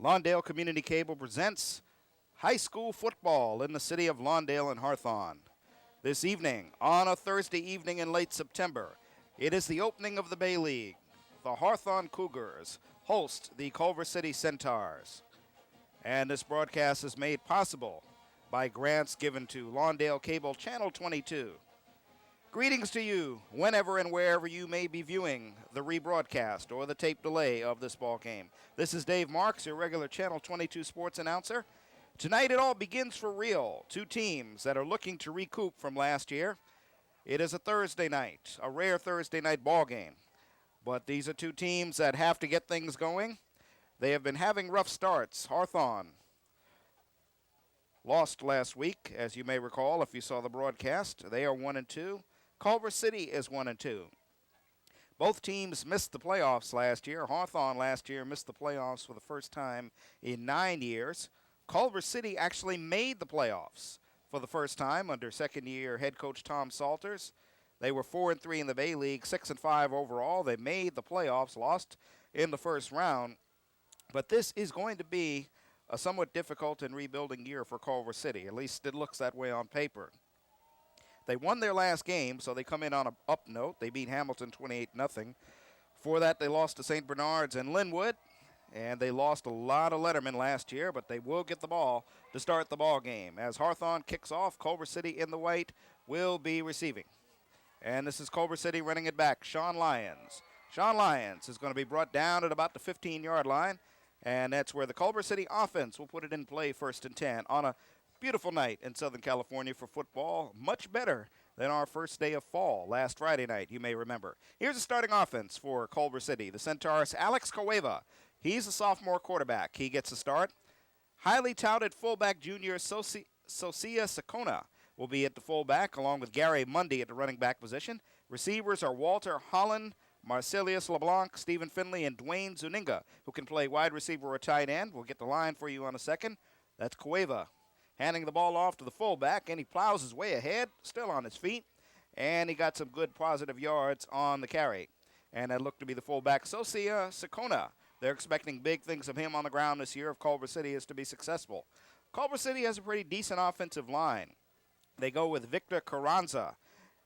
Lawndale Community Cable presents high school football in the city of Lawndale and Hawthorne. This evening, on a Thursday evening in late September, it is the opening of the Bay League. The Hawthorne Cougars host the Culver City Centaurs. And this broadcast is made possible by grants given to Lawndale Cable Channel 22. Greetings to you whenever and wherever you may be viewing the rebroadcast or the tape delay of this ball game. This is Dave Marks, your regular Channel 22 sports announcer. Tonight it all begins for real. Two teams that are looking to recoup from last year. It is a Thursday night, a rare Thursday night ball game. But these are two teams that have to get things going. They have been having rough starts. Hawthorne lost last week, as you may recall if you saw the broadcast. They are 1-2. Culver City is 1-2. Both teams missed the playoffs last year. Hawthorne last year missed the playoffs for the first time in 9 years. Culver City actually made the playoffs for the first time under second-year head coach Tom Salters. They were 4-3 in the Bay League, 6-5 overall. They made the playoffs, lost in the first round. But this is going to be a somewhat difficult and rebuilding year for Culver City. At least it looks that way on paper. They won their last game, so they come in on an up note. They beat Hamilton 28-0. Before that, they lost to St. Bernard's and Linwood, and they lost a lot of lettermen last year, but they will get the ball to start the ball game. As Hawthorne kicks off, Culver City in the white will be receiving. And this is Culver City running it back, Sean Lyons. Sean Lyons is going to be brought down at about the 15-yard line, and that's where the Culver City offense will put it in play 1st and 10 on a beautiful night in Southern California for football. Much better than our first day of fall last Friday night, you may remember. Here's a starting offense for Culver City. The Centaurs, Alex Cueva. He's a sophomore quarterback. He gets a start. Highly touted fullback junior Sosia Sakona will be at the fullback, along with Gary Mundy at the running back position. Receivers are Walter Holland, Marcelius LeBlanc, Stephen Finley, and Dwayne Zuninga, who can play wide receiver or tight end. We'll get the line for you on a second. That's Cueva handing the ball off to the fullback, and he plows his way ahead, still on his feet, and he got some good positive yards on the carry. And that looked to be the fullback, Sosia Sakona. They're expecting big things of him on the ground this year if Culver City is to be successful. Culver City has a pretty decent offensive line. They go with Victor Carranza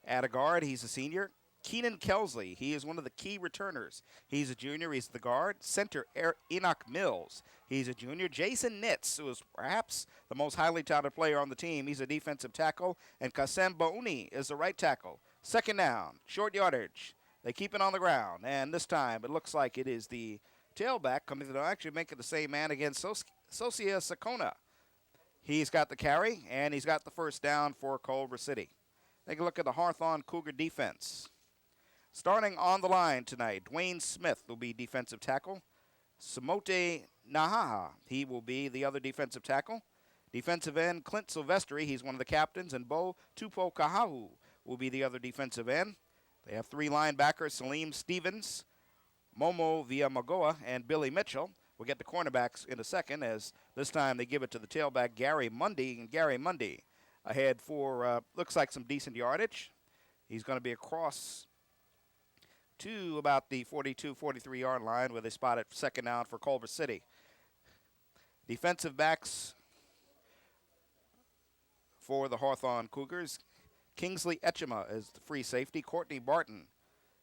at a guard. He's a senior. Keenan Kelsley, he is one of the key returners. He's a junior. He's the guard. Center Enoch Mills, he's a junior. Jason Nitz, who is perhaps the most highly touted player on the team. He's a defensive tackle. And Kasem Bauni is the right tackle. Second down, short yardage. They keep it on the ground. And this time it looks like it is the tailback coming to actually make it the same man against Sosia Sakona. He's got the carry, and he's got the first down for Culver City. Take a look at the Hawthorne Cougar defense. Starting on the line tonight, Dwayne Smith will be defensive tackle. Samote Nahaha, he will be the other defensive tackle. Defensive end, Clint Silvestri, he's one of the captains, and Bo Tupo Kahahu will be the other defensive end. They have three linebackers, Salim Stevens, Momo Villamagoa, and Billy Mitchell. We'll get the cornerbacks in a second, as this time they give it to the tailback, Gary Mundy. And Gary Mundy ahead for, looks like some decent yardage. He's going to be across to about the 42, 43-yard line where they spot it second down for Culver City. Defensive backs for the Hawthorne Cougars. Kingsley Etchema is the free safety. Courtney Barton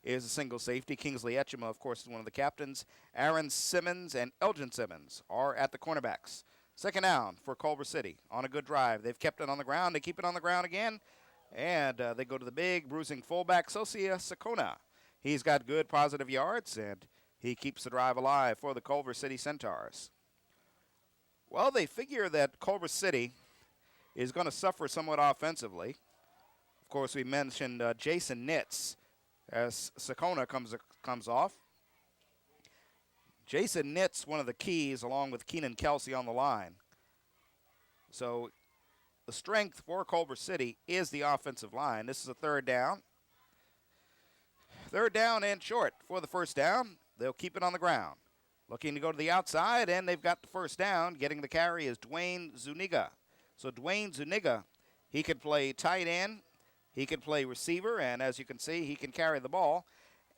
is a single safety. Kingsley Etchema, of course, is one of the captains. Aaron Simmons and Elgin Simmons are at the cornerbacks. Second down for Culver City on a good drive. They've kept it on the ground. They keep it on the ground again. And they go to the big bruising fullback, Sosia Sakona. He's got good positive yards, and he keeps the drive alive for the Culver City Centaurs. Well, they figure that Culver City is going to suffer somewhat offensively. Of course, we mentioned Jason Nitz as Sakona comes off. Jason Nitz, one of the keys, along with Keenan Kelsey on the line. So the strength for Culver City is the offensive line. This is a third down. Third down and short for the first down. They'll keep it on the ground. Looking to go to the outside, and they've got the first down. Getting the carry is Dwayne Zuniga. So Dwayne Zuniga, he can play tight end. He can play receiver, and as you can see, he can carry the ball.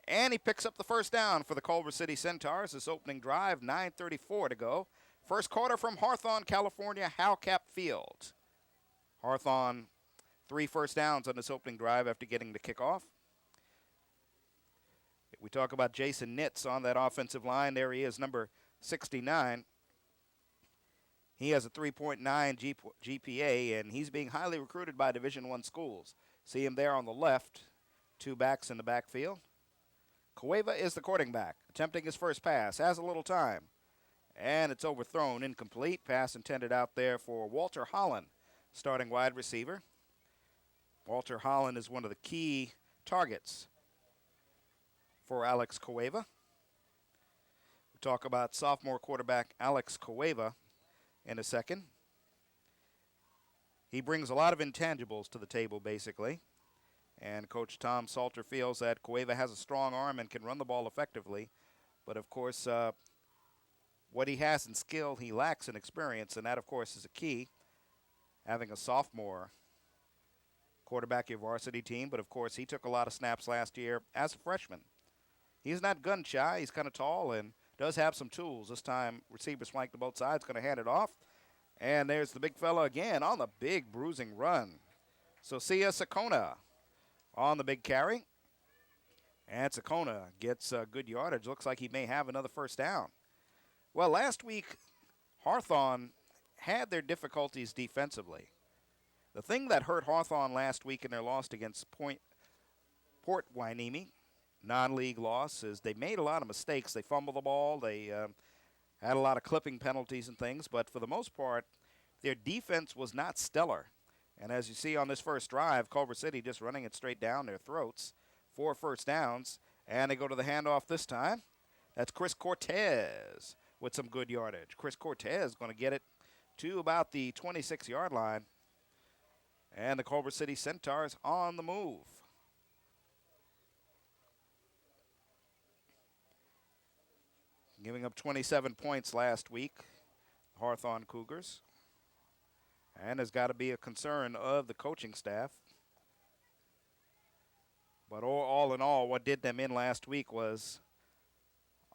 And he picks up the first down for the Culver City Centaurs. This opening drive, 9:34 to go. First quarter from Hawthorne, California, Howcap Field. Hawthorne, 3 first downs on this opening drive after getting the kickoff. We talk about Jason Nitz on that offensive line. There he is, number 69. He has a 3.9 GPA, and he's being highly recruited by Division I schools. See him there on the left, 2 backs in the backfield. Cueva is the quarterback, attempting his first pass, has a little time, and it's overthrown, incomplete. Pass intended out there for Walter Holland, starting wide receiver. Walter Holland is one of the key targets for Alex Cueva. We'll talk about sophomore quarterback Alex Cueva in a second. He brings a lot of intangibles to the table, basically. And Coach Tom Salter feels that Cueva has a strong arm and can run the ball effectively. But, of course, what he has in skill, he lacks in experience, and that, of course, is a key. Having a sophomore quarterback your varsity team, but, of course, he took a lot of snaps last year as a freshman. He's not gun shy. He's kind of tall and does have some tools. This time, receivers flanked to both sides, going to hand it off. And there's the big fella again on the big bruising run. Socia Sakona on the big carry. And Sakona gets good yardage. Looks like he may have another first down. Well, last week, Hawthorne had their difficulties defensively. The thing that hurt Hawthorne last week in their loss against Port Hueneme, non-league loss, is they made a lot of mistakes. They fumbled the ball. They had a lot of clipping penalties and things. But for the most part, their defense was not stellar. And as you see on this first drive, Culver City just running it straight down their throats. 4 first downs. And they go to the handoff this time. That's Chris Cortez with some good yardage. Chris Cortez going to get it to about the 26-yard line. And the Culver City Centaurs on the move. Giving up 27 points last week, Hawthorne Cougars. And there's got to be a concern of the coaching staff. But all in all, what did them in last week was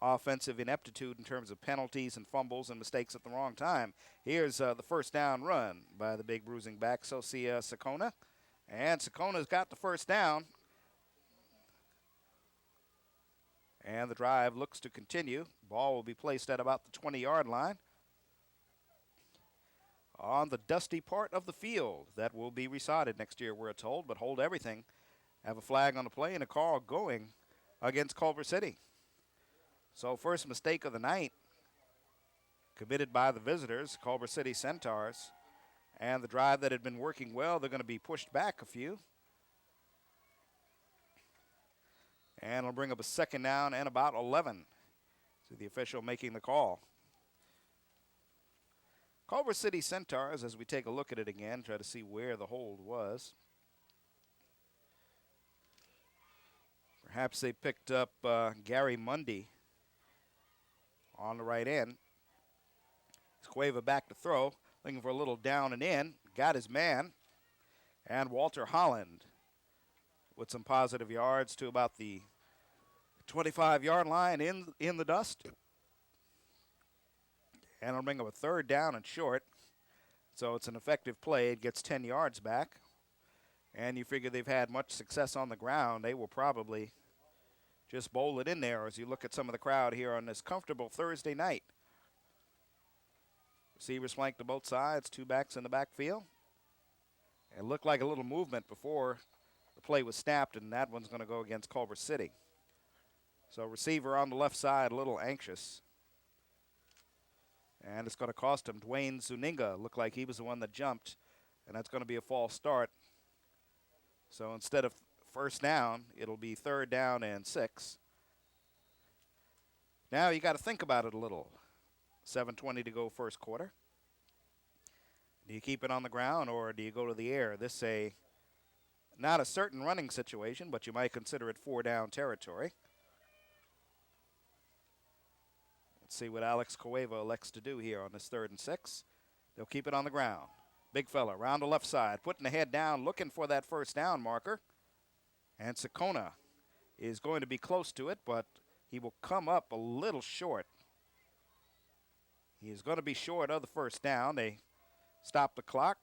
offensive ineptitude in terms of penalties and fumbles and mistakes at the wrong time. Here's the first down run by the big bruising back, Socia Sakona. And Sakona's got the first down. And the drive looks to continue. Ball will be placed at about the 20-yard line. On the dusty part of the field that will be resodded next year, we're told, but hold everything. Have a flag on the play and a call going against Culver City. So first mistake of the night committed by the visitors, Culver City Centaurs. And the drive that had been working well, they're going to be pushed back a few. And it'll bring up a second down and about 11. So the official making the call. Culver City Centaurs, as we take a look at it again, try to see where the hold was. Perhaps they picked up Gary Mundy on the right end. Cueva back to throw, looking for a little down and in. Got his man. And Walter Holland with some positive yards to about the 25-yard line in the dust. And it'll bring up a third down and short. So it's an effective play. It gets 10 yards back. And you figure they've had much success on the ground. They will probably just bowl it in there as you look at some of the crowd here on this comfortable Thursday night. Receivers flanked to both sides, 2 backs in the backfield. It looked like a little movement before the play was snapped, and that one's going to go against Culver City. So receiver on the left side, a little anxious. And it's going to cost him. Dwayne Zuninga looked like he was the one that jumped, and that's going to be a false start. So instead of first down, it'll be third down and 6. Now you got to think about it a little. 7:20 to go first quarter. Do you keep it on the ground or do you go to the air? This is not a certain running situation, but you might consider it 4-down territory. Let's see what Alex Cueva elects to do here on this 3rd and 6. They'll keep it on the ground. Big fella around the left side, putting the head down, looking for that first down marker. And Sakona is going to be close to it, but he will come up a little short. He is going to be short of the first down. They stop the clock.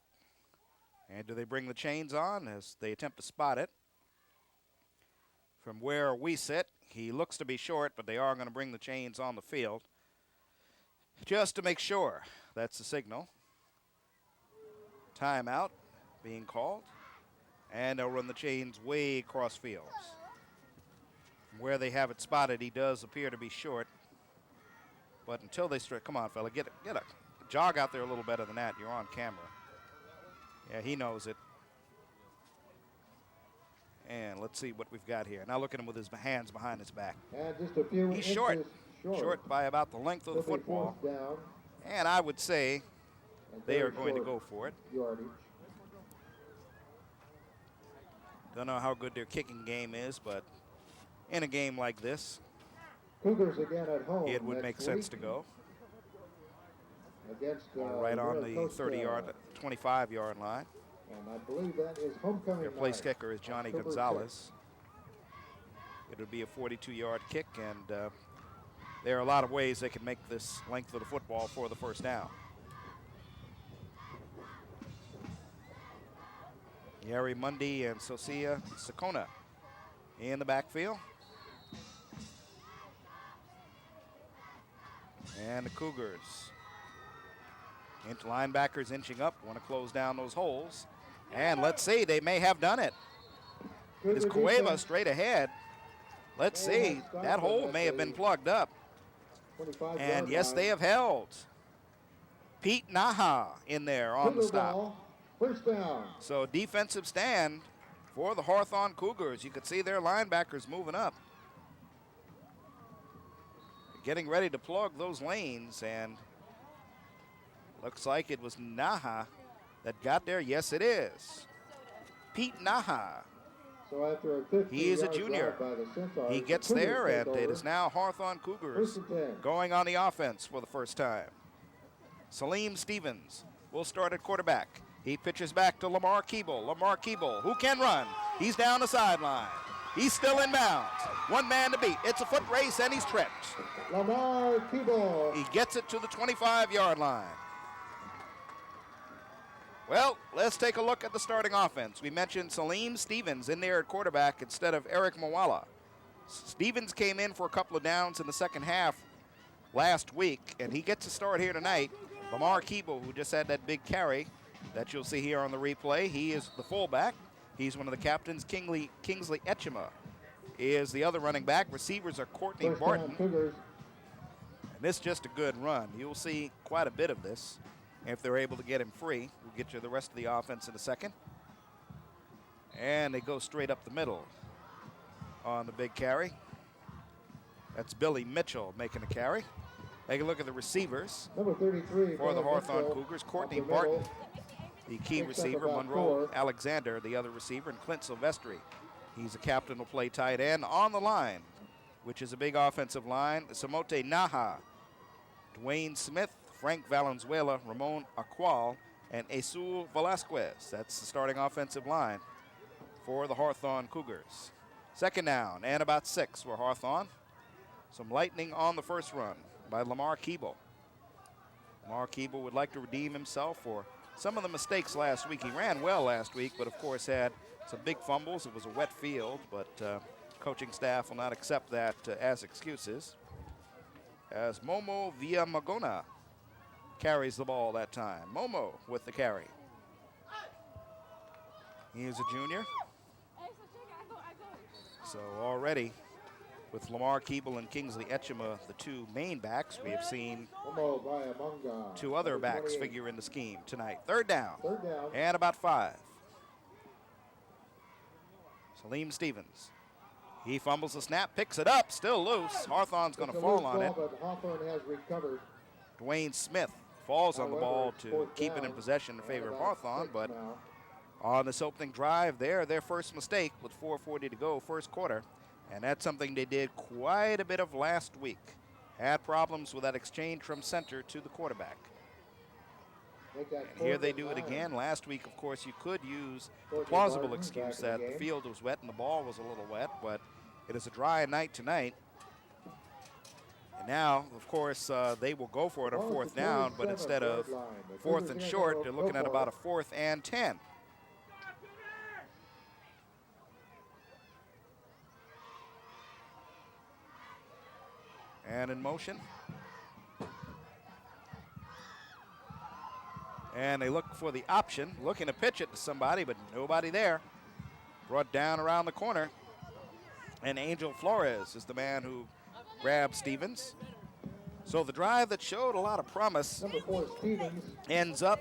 And do they bring the chains on as they attempt to spot it? From where we sit, he looks to be short, but they are going to bring the chains on the field just to make sure. That's the signal. Timeout being called. And they'll run the chains way across fields. From where they have it spotted, he does appear to be short. But until they start, come on, fella, get a jog out there a little better than that. You're on camera. Yeah, he knows it. And let's see what we've got here. Now look at him with his hands behind his back. And just a few He's short. Short by about the length of the football. And I would say they are going to go for it. Yardage. Don't know how good their kicking game is, but in a game like this, Cougars again at home. It would make sense to go. Against, right on the 30-yard, 25-yard line. And I believe that is homecoming. Their place kicker is Johnny Gonzalez. It would be a 42-yard kick, and there are a lot of ways they can make this length of the football for the first down. Gary Mundy and Sosia Sakona in the backfield. And the Cougars into linebackers inching up, want to close down those holes. And let's see, they may have done it. It's Cueva straight ahead. Let's see, that hole may have been plugged up. And yes, they have held. Pete Naha in there on the stop. First down. So defensive stand for the Hawthorne Cougars. You could see their linebackers moving up, getting ready to plug those lanes, and looks like it was Naha that got there. Yes, it is. Pete Naha. So after a he is a junior. He gets there, and it is now Hawthorne Cougars going on the offense for the first time. Salim Stevens will start at quarterback. He pitches back to Lamar Keeble. Lamar Keeble, who can run. He's down the sideline. He's still in bounds. One man to beat. It's a foot race, and he's tripped. Lamar Keeble. He gets it to the 25-yard line. Well, let's take a look at the starting offense. We mentioned Salim Stevens in there at quarterback instead of Eric Mwala. Stevens came in for a couple of downs in the second half last week, and he gets to start here tonight. Lamar Keeble, who just had that big carry that you'll see here on the replay, he is the fullback. He's one of the captains. Kingsley Etchema is the other running back. Receivers are Courtney Barton. And this is just a good run. You'll see quite a bit of this if they're able to get him free. We'll get you the rest of the offense in a second. And they go straight up the middle on the big carry. That's Billy Mitchell making the carry. Take a look at the receivers. Number 33 for the Hawthorne Cougars. Courtney Barton, the key receiver. Monroe Alexander, the other receiver. And Clint Silvestri, he's a captain, will play tight end. On the line, which is a big offensive line, Samote Naha, Dwayne Smith, Frank Valenzuela, Ramon Aqual, and Esul Velasquez. That's the starting offensive line for the Hawthorne Cougars. Second down and about 6 for Hawthorne. Some lightning on the first run by Lamar Keeble. Lamar Keeble would like to redeem himself for some of the mistakes last week. He ran well last week, but of course had some big fumbles. It was a wet field, but coaching staff will not accept that as excuses. As Momo Villamagona carries the ball that time. Momo with the carry. He is a junior. So already with Lamar Keeble and Kingsley Etchema, the two main backs, we have seen two other backs figure in the scheme tonight. Third down. And about 5. Salim Stevens. He fumbles the snap, picks it up, still loose. Hawthorne's going to fall on it. Hawthorne has recovered. Dwayne Smith falls on the ball to keep it in possession in favor of Hawthorne, but on this opening drive there, their first mistake with 4:40 to go, first quarter. And that's something they did quite a bit of last week. Had problems with that exchange from center to the quarterback. And here they do it again. Last week, of course, you could use the plausible excuse that the field was wet and the ball was a little wet, but it is a dry night tonight. And Now, of course, they will go for it on Ball fourth at the down, but 47 instead of yard line. The fourth Cougars and have short, to they're go looking at for about a it. 4th and 10. And in motion. And they look for the option, looking to pitch it to somebody, but nobody there. Brought down around the corner. And Angel Flores is the man who grabbed Stevens. So the drive that showed a lot of promise Number 4, Stevens. ends up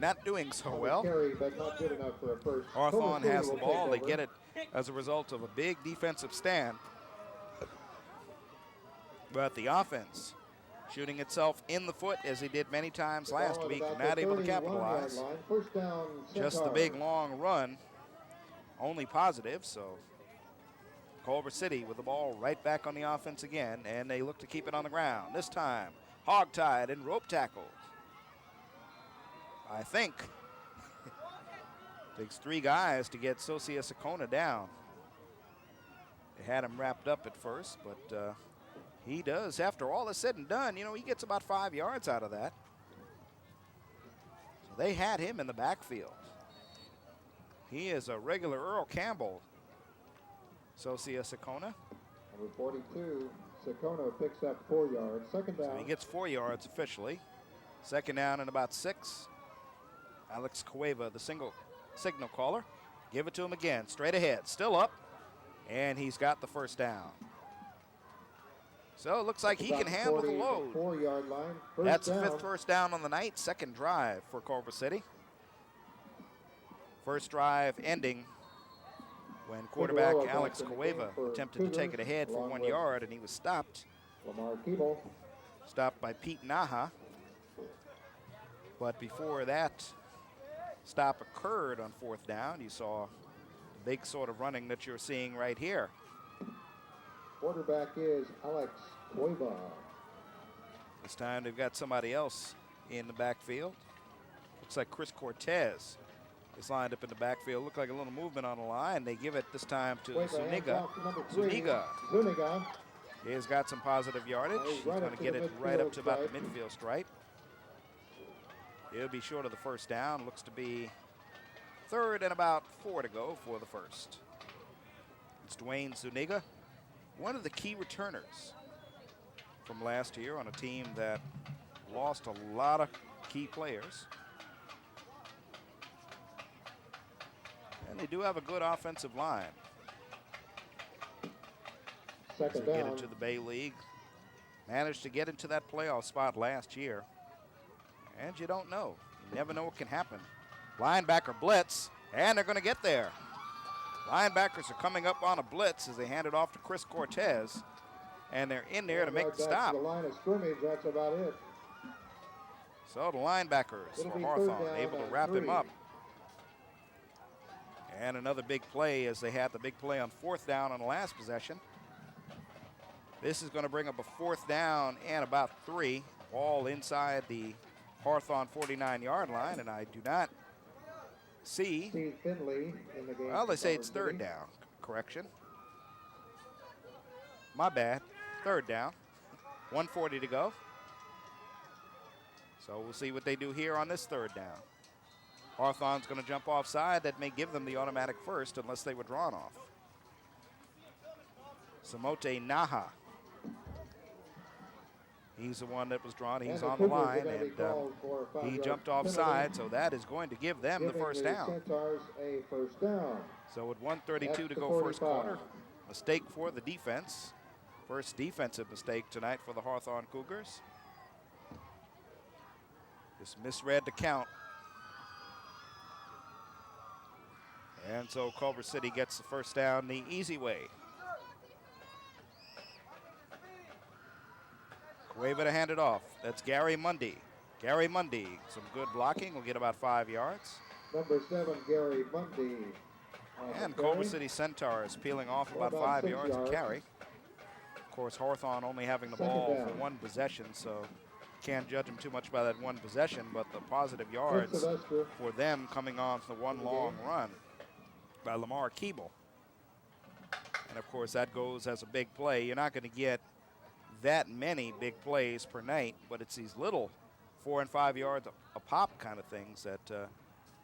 not doing so well. Carry, but not good enough for a first. Hawthorne Culver has the will ball. take They over. get it as a result of a big defensive stand. But the offense shooting itself in the foot as they did many times The last ball at week, about not the able to 31 capitalize. yard line. First down, Just the big long run, only positive, so Culver City with the ball right back on the offense again, and they look to keep it on the ground. This time, hog-tied and rope tackled. I think takes 3 guys to get Socia Sakona down. They had him wrapped up at first, but he does, after all is said and done, you know, he gets about 5 yards out of that. So they had him in the backfield. He is a regular Earl Campbell, Socia Sakona. Number 42, Sakona picks up 4 yards. Second down. So he gets 4 yards officially. Second down and about 6. Alex Cueva, the signal caller. Give it to him again, straight ahead, still up, and he's got the first down. So it looks like he can handle the load. 4 yard line. First That's the down. 5th first down on the night, second drive for Culver City. First drive ending when quarterback Figueroa Alex back in the Cueva game for attempted to take it Cougars, ahead for along 1 with yard, and he was stopped. Lamar Keeble. Stopped by Pete Naha. But before that stop occurred on 4th down, you saw the big sort of running that you're seeing right here. Quarterback is Alex Cueva. This time they've got somebody else in the backfield. Looks like Chris Cortez is lined up in the backfield. Look like a little movement on the line. They give it this time to Cueva hands Zuniga. off to number 3. Zuniga. Zuniga. He has got some positive yardage. He's He's right going up to to get the it right up midfield to about the stripe. midfield stripe. He'll be short of the first down. Looks to be 3rd and about 4 to go for the first. It's Dwayne Zuniga, one of the key returners from last year on a team that lost a lot of key players. And they do have a good offensive line. Second They get down. into the Bay League. Managed to get into that playoff spot last year. And you don't know. You never know what can happen. Linebacker blitz, and they're going to get there. Linebackers are coming up on a blitz as they hand it off to Chris Cortez. And they're in there to make the Back stop. to the line of scrimmage, that's about it. So the linebackers It'll for be Hawthorne third down able to and wrap him 3. up. And another big play as they had the big play on 4th down on the last possession. This is going to bring up a 4th down and about 3, all inside the Hawthorne 49-yard line, and I do not see. Steve Finley in the game. Well, they for say it's Culver 3rd City. down. Correction. My bad. 3rd down. 1:40 to go. So we'll see what they do here on this 3rd down. Hawthorne's going to jump offside. That may give them the automatic first unless they were drawn off. Samote Naha. He's the one that was drawn. He's And on the Cougars are line, gonna be and called for a he 5-yard jumped penalty, offside, so that is going to give them the giving first the down. Centaurs a first down. So with 1:32 At to the go first 45. quarter, mistake for the defense. First defensive mistake tonight for the Hawthorne Cougars. Just misread the count. And so Culver City gets the first down the easy way. Cueva to hand it off. That's Gary Mundy. Gary Mundy, some good blocking, will get about 5 yards. Number 7, Gary Mundy. And Culver City Centaurs peeling off about 5 6 yards of yards. carry. Of course, Hawthorne only having the Second ball down. for 1 possession, so can't judge them too much by that 1 possession, but the positive yards Sylvester. for them coming on the one long run by Lamar Keeble. And of course, that goes as a big play. You're not going to get that many big plays per night, but it's these little 4 and 5 yards a pop kind of things that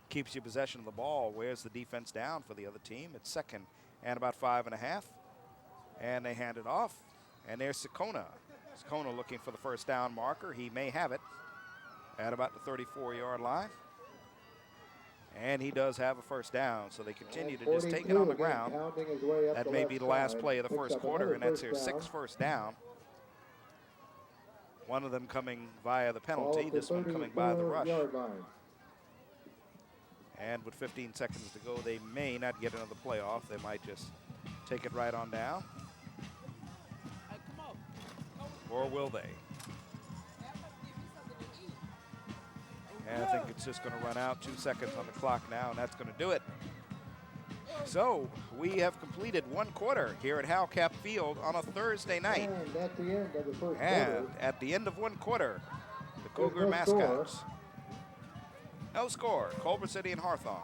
keeps you possession of the ball, wears the defense down for the other team. It's second and about 5.5. And they hand it off. And there's Sakona. Sakona looking for the first down marker. He may have it at about the 34-yard line. And he does have a first down, so they continue to just take it on the ground. That may be the last play of the first quarter, and that's their 6th first down. One of them coming via the penalty, this one coming by the rush. And with 15 seconds to go, they may not get another playoff. They might just take it right on down. Or will they? And I think it's just going to run out. 2 seconds on the clock now, and that's going to do it. So we have completed 1 quarter here at Howcap Field on a Thursday night. And at the end of the first quarter, And at the end of 1 quarter, the Cougar mascots. No score. Culver City and Hawthorne.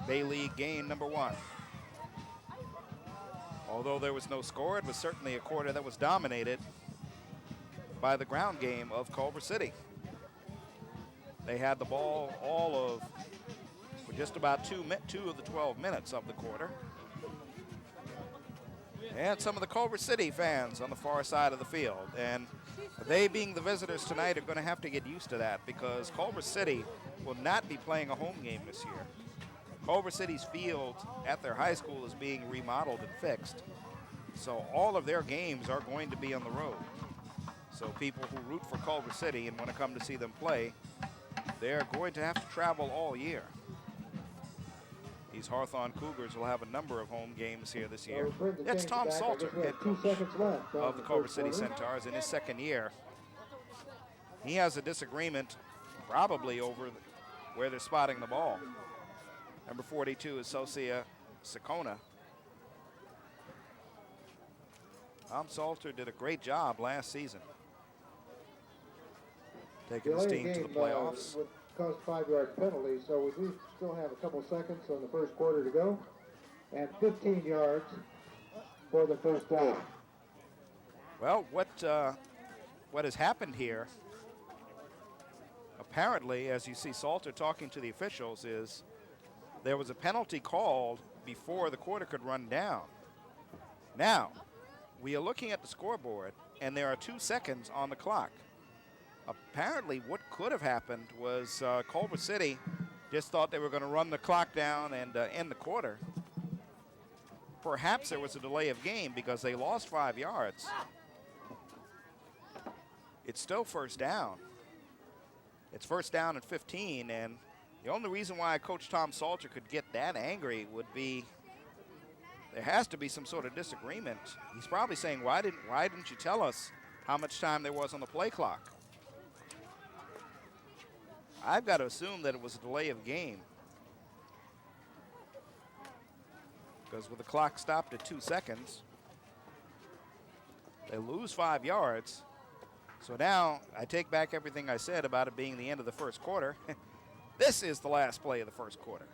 Bay League game number 1. Although there was no score, it was certainly a quarter that was dominated by the ground game of Culver City. They had the ball for just about 2 of the 12 minutes of the quarter. And some of the Culver City fans on the far side of the field. And they, being the visitors tonight, are going to have to get used to that because Culver City will not be playing a home game this year. Culver City's field at their high school is being remodeled and fixed. So all of their games are going to be on the road. So people who root for Culver City and want to come to see them play, they're going to have to travel all year. These Hawthorne Cougars will have a number of home games here this year. That's Tom Salter, head coach of the Culver City Centaurs in his 2nd year. He has a disagreement probably over where they're spotting the ball. Number 42 is Sosia Sakona. Tom Salter did a great job last season, taking his team to the playoffs. Cost 5-yard penalty, so we do still have a couple seconds on the first quarter to go, and 15 yards for the first down. Well, what has happened here, apparently, as you see Salter talking to the officials, is there was a penalty called before the quarter could run down. Now, we are looking at the scoreboard, and there are 2 seconds on the clock. Apparently, what could have happened was Culver City just thought they were going to run the clock down and end the quarter. Perhaps there was a delay of game because they lost 5 yards. It's still first down. It's first down and 15, and the only reason why Coach Tom Salter could get that angry would be there has to be some sort of disagreement. He's probably saying, why didn't you tell us how much time there was on the play clock? I've got to assume that it was a delay of game, because with the clock stopped at 2 seconds, they lose 5 yards. So now I take back everything I said about it being the end of the first quarter. This is the last play of the first quarter.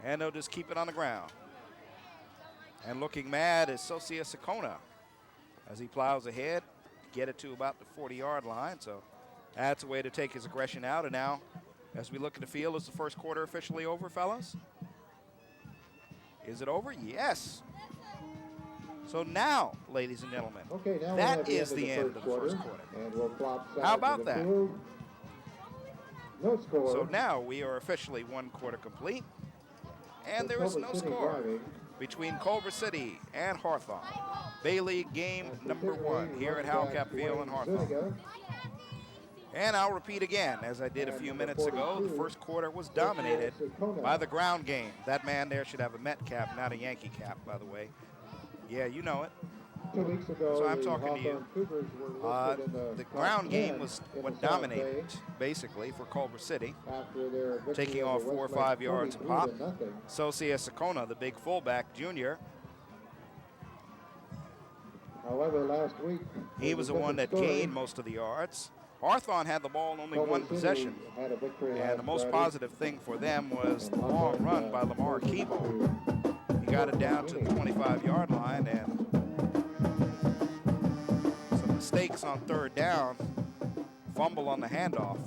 And they'll just keep it on the ground. And looking mad is Sosia Sakona as he plows ahead, get it to about the 40-yard line. So that's a way to take his aggression out. And now, as we look at the field, is the first quarter officially over, fellas? Is it over? Yes. So now, ladies and gentlemen, that is the end of the first quarter. And we'll flop How about that? Field. No score. So now we are officially 1 quarter complete. And there is no score between Culver City and Hawthorne. Bay League game number 1 here at Howcap Field in Hawthorne. And I'll repeat again, as I did a few minutes ago, the first quarter was dominated by the ground game. That man there should have a Met cap, not a Yankee cap, by the way. Yeah, you know it. 2 weeks ago, so I'm talking to you. The ground game was what dominated, basically, for Culver City, taking off 4 or 5 yards a pop. Sosia Sakona, the big fullback, junior. However, last week, he was the one that gained most of the yards. Hawthorne had the ball in only 1 possession. And the most positive thing for them was the long run by Lamar Keebo. He got it down to the 25-yard line, and mistakes on third down. Fumble on the handoff.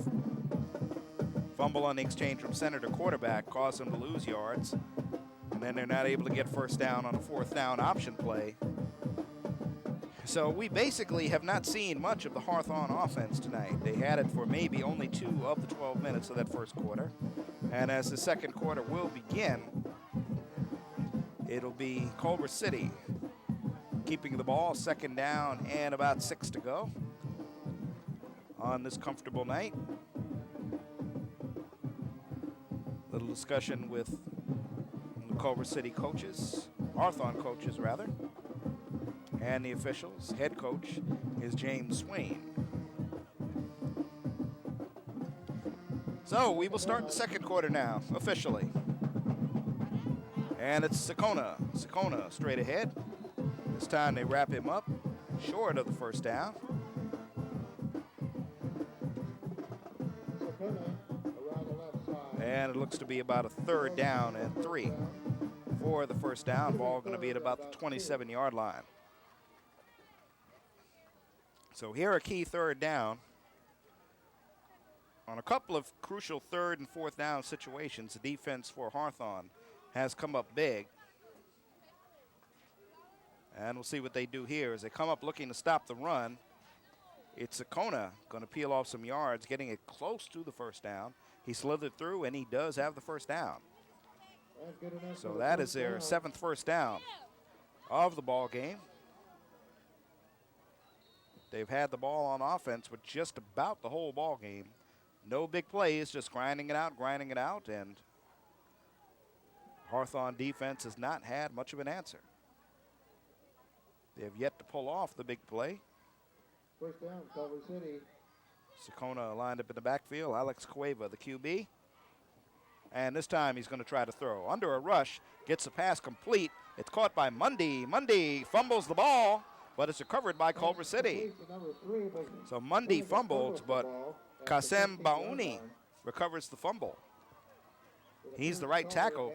Fumble on the exchange from center to quarterback caused them to lose yards. And then they're not able to get first down on a fourth down option play. So we basically have not seen much of the Hawthorne offense tonight. They had it for maybe only 2 of the 12 minutes of that first quarter. And as the second quarter will begin, it'll be Culver City keeping the ball, second down and about 6 to go on this comfortable night. Little discussion with the Culver City coaches, Hawthorne coaches rather, and the officials. Head coach is James Swain. So we will start the second quarter now, officially. And it's Sakona. Sakona straight ahead. This time they wrap him up, short of the first down. And it looks to be about a third down and 3 for the first down. Ball going to be at about the 27-yard line. So here a key third down. On a couple of crucial third and fourth down situations, the defense for Hawthorne has come up big. And we'll see what they do here as they come up looking to stop the run. It's Sakona going to peel off some yards, getting it close to the first down. He slithered through, and he does have the first down. So that is their 7th first down of the ball game. They've had the ball on offense with just about the whole ball game. No big plays, just grinding it out, and Hawthorne defense has not had much of an answer. They have yet to pull off the big play. First down, Culver City. Sakona lined up in the backfield. Alex Cueva, the QB. And this time he's going to try to throw. Under a rush, gets the pass complete. It's caught by Mundy. Mundy fumbles the ball, but it's recovered by Culver City. So Mundy fumbled, but Kasem Bauni recovers the fumble. He's the right tackle.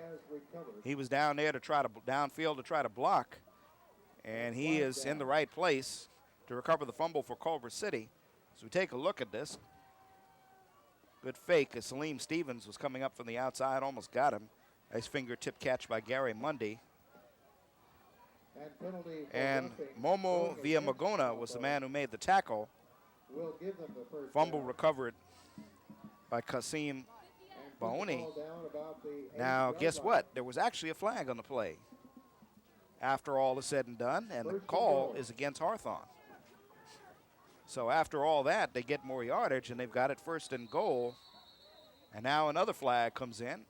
He was down there to try to downfield to try to block, and he is in the right place to recover the fumble for Culver City. So we take a look at this. Good fake as Salim Stevens was coming up from the outside, almost got him. Nice fingertip catch by Gary Mundy. And Momo Villamagona was the man who made the tackle. Fumble recovered by Kasim Baoni. Now, guess what? There was actually a flag on the play after all is said and done, and the call is against Hawthorne. So after all that, they get more yardage, and they've got it 1st and goal. And now another flag comes in.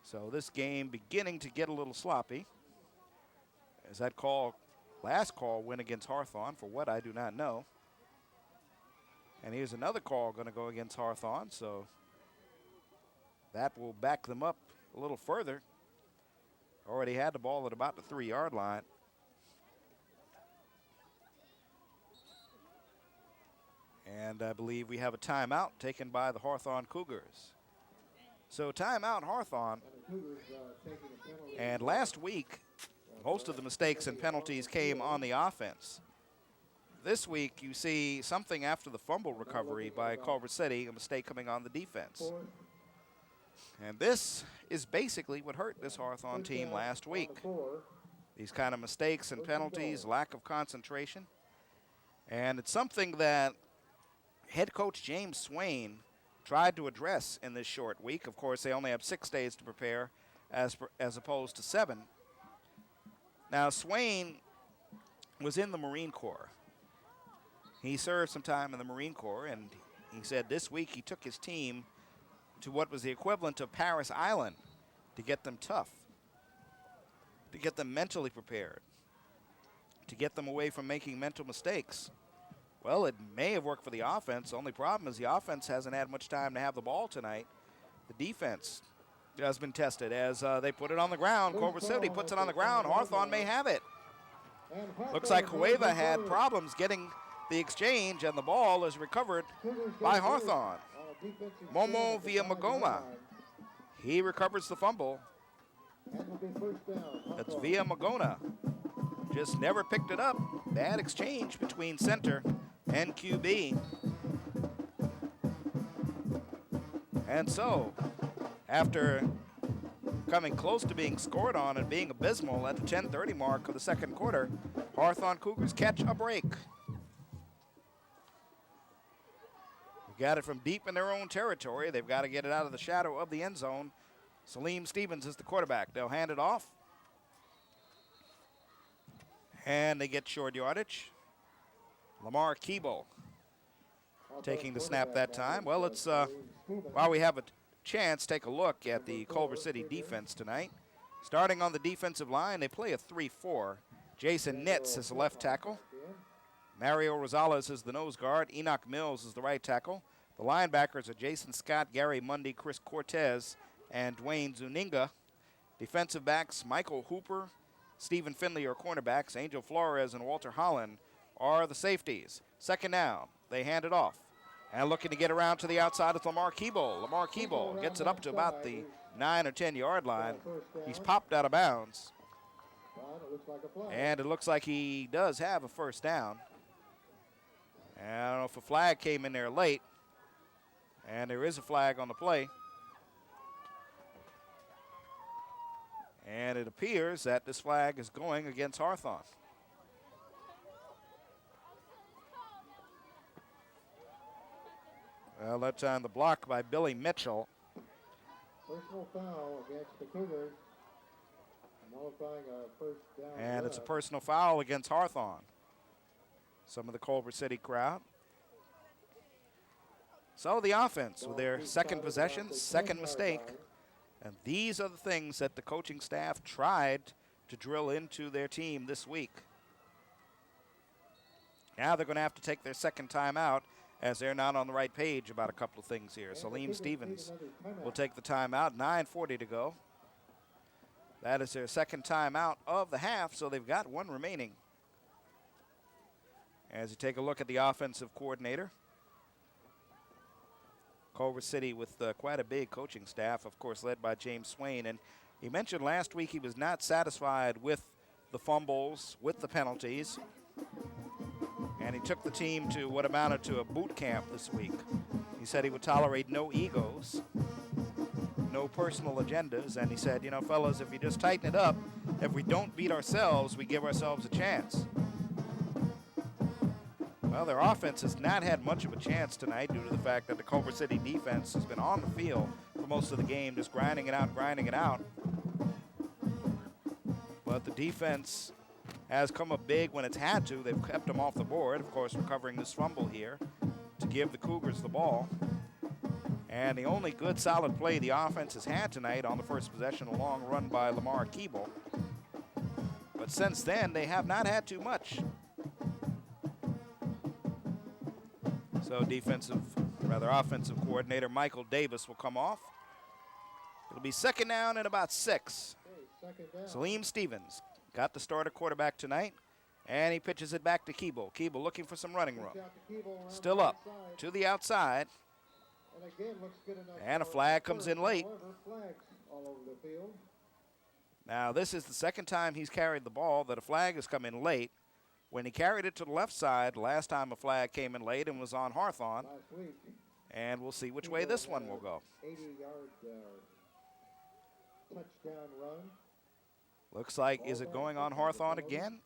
So this game beginning to get a little sloppy. As that last call went against Hawthorne for what I do not know. And here's another call going to go against Hawthorne, so that will back them up a little further. Already had the ball at about the 3-yard line. And I believe we have a timeout taken by the Hawthorne Cougars. So timeout Hawthorne. And last week, most of the mistakes and penalties came on the offense. This week, you see something after the fumble recovery by Culver City, a mistake coming on the defense. And this is basically what hurt this Hawthorne team last week. These kind of mistakes and penalties, lack of concentration. And it's something that head coach James Swain tried to address in this short week. Of course, they only have 6 days to prepare as opposed to 7. Now, Swain was in the Marine Corps. He served some time in the Marine Corps, and he said this week he took his team to what was the equivalent of Paris Island to get them tough, to get them mentally prepared, to get them away from making mental mistakes. Well, it may have worked for the offense. The only problem is the offense hasn't had much time to have the ball tonight. The defense has been tested as they put it on the ground. Culver City puts it on the ground. Hawthorne may have it. Looks like Cueva had problems getting the exchange, and the ball is recovered by Hawthorne. Momo Villamagona. He recovers the fumble. That's Villamagona. just never picked it up. Bad exchange between center and QB. And so, after coming close to being scored on and being abysmal at the 10:30 mark of the second quarter, Hawthorne Cougars catch a break. They got it from deep in their own territory. They've got to get it out of the shadow of the end zone. Salim Stevens is the quarterback. They'll hand it off. And they get short yardage. Lamar Keeble taking the snap that time. Well, it's while we have a chance, take a look at the Culver City defense tonight. Starting on the defensive line, they play a 3-4. Jason Nitz is the left tackle. Mario Rosales is the nose guard. Enoch Mills is the right tackle. The linebackers are Jason Scott, Gary Mundy, Chris Cortez, and Dwayne Zuninga. Defensive backs, Michael Hooper, Stephen Finley are cornerbacks. Angel Flores and Walter Holland are the safeties. Second down, they hand it off. And looking to get around to the outside is Lamar Keeble. Lamar Keeble gets it up to about the 9 or 10 yard line. He's popped out of bounds. And it looks like he does have a first down. And I don't know if a flag came in there late. And there is a flag on the play. And it appears that this flag is going against Hawthorne. Well, that's on the block by Billy Mitchell. Personal foul against the Cougars. Nullifying a first down. And it's a personal foul against Hawthorne. Some of the Culver City crowd. So the offense with their second possession, second mistake. And these are the things that the coaching staff tried to drill into their team this week. Now they're going to have to take their second timeout as they're not on the right page about a couple of things here. Salim Stevens will take the timeout, 9:40 to go. That is their second timeout of the half, so they've got one remaining. As you take a look at the offensive coordinator, Culver City with quite a big coaching staff, of course, led by James Swain. And he mentioned last week he was not satisfied with the fumbles, with the penalties. And he took the team to what amounted to a boot camp this week. He said he would tolerate no egos, no personal agendas. And he said, you know, fellas, if you just tighten it up, if we don't beat ourselves, we give ourselves a chance. Well, their offense has not had much of a chance tonight due to the fact that the Culver City defense has been on the field for most of the game, just grinding it out, grinding it out. But the defense has come up big when it's had to. They've kept them off the board, of course, recovering this fumble here to give the Cougars the ball. And the only good, solid play the offense has had tonight on the first possession, a long run by Lamar Keeble. But since then, they have not had too much. So offensive coordinator Michael Davis will come off. It'll be second down and about 6. Salim Stevens got the starter quarterback tonight, and he pitches it back to Keeble. Keeble looking for some running room. Still up to the outside. And a flag comes in late. Now, this is the second time he's carried the ball that a flag has come in late. When he carried it to the left side, last time a flag came in late and was on Hawthorne. And we'll see which way this one will go. 80-yard touchdown run. Looks like, is it going on Hawthorne again?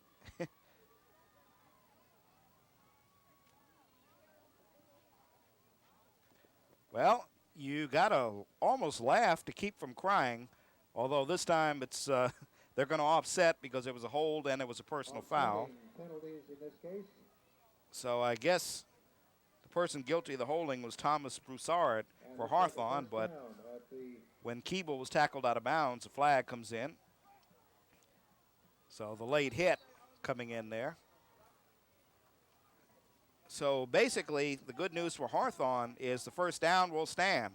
Well, you got to almost laugh to keep from crying, although this time it's they're going to offset because it was a hold and it was a personal foul. Penalties in this case. So I guess the person guilty of the holding was Thomas Broussard for Hawthorne, but when Keeble was tackled out of bounds, a flag comes in. So the late hit coming in there. So basically, the good news for Hawthorne is the first down will stand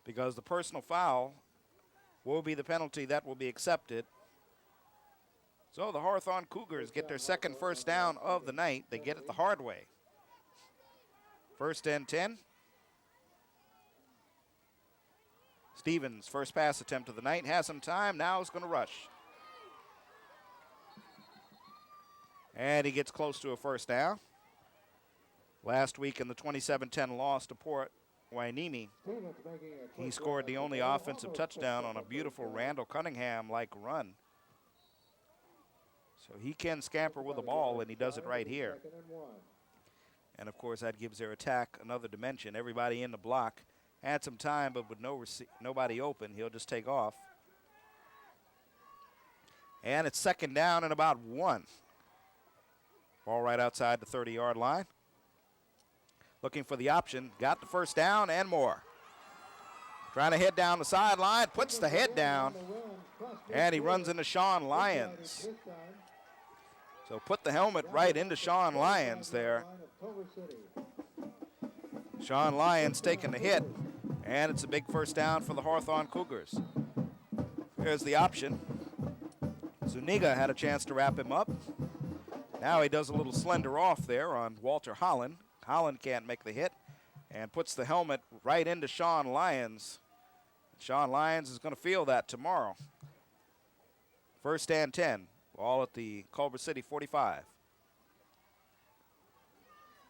because the personal foul will be the penalty that will be accepted. So the Hawthorne Cougars get their second first down of the night. They get it the hard way. 1st and 10. Stevens, first pass attempt of the night, has some time, now is going to rush. And he gets close to a first down. Last week in the 27-10 loss to Port Hueneme, he scored the only offensive touchdown on a beautiful Randall Cunningham-like run. So he can scamper with the ball, and he does it right here. And, of course, that gives their attack another dimension. Everybody in the block had some time, but with nobody open, he'll just take off. And it's second down and about 1. Ball right outside the 30-yard line. Looking for the option. Got the first down and more. Trying to head down the sideline. Puts the head down. And he runs into Sean Lyons. So put the helmet right into Sean Lyons there. Sean Lyons taking the hit. And it's a big first down for the Hawthorne Cougars. Here's the option. Zuniga had a chance to wrap him up. Now he does a little slender off there on Walter Holland. Holland can't make the hit and puts the helmet right into Sean Lyons. Sean Lyons is going to feel that tomorrow. First and 10. Ball at the Culver City 45.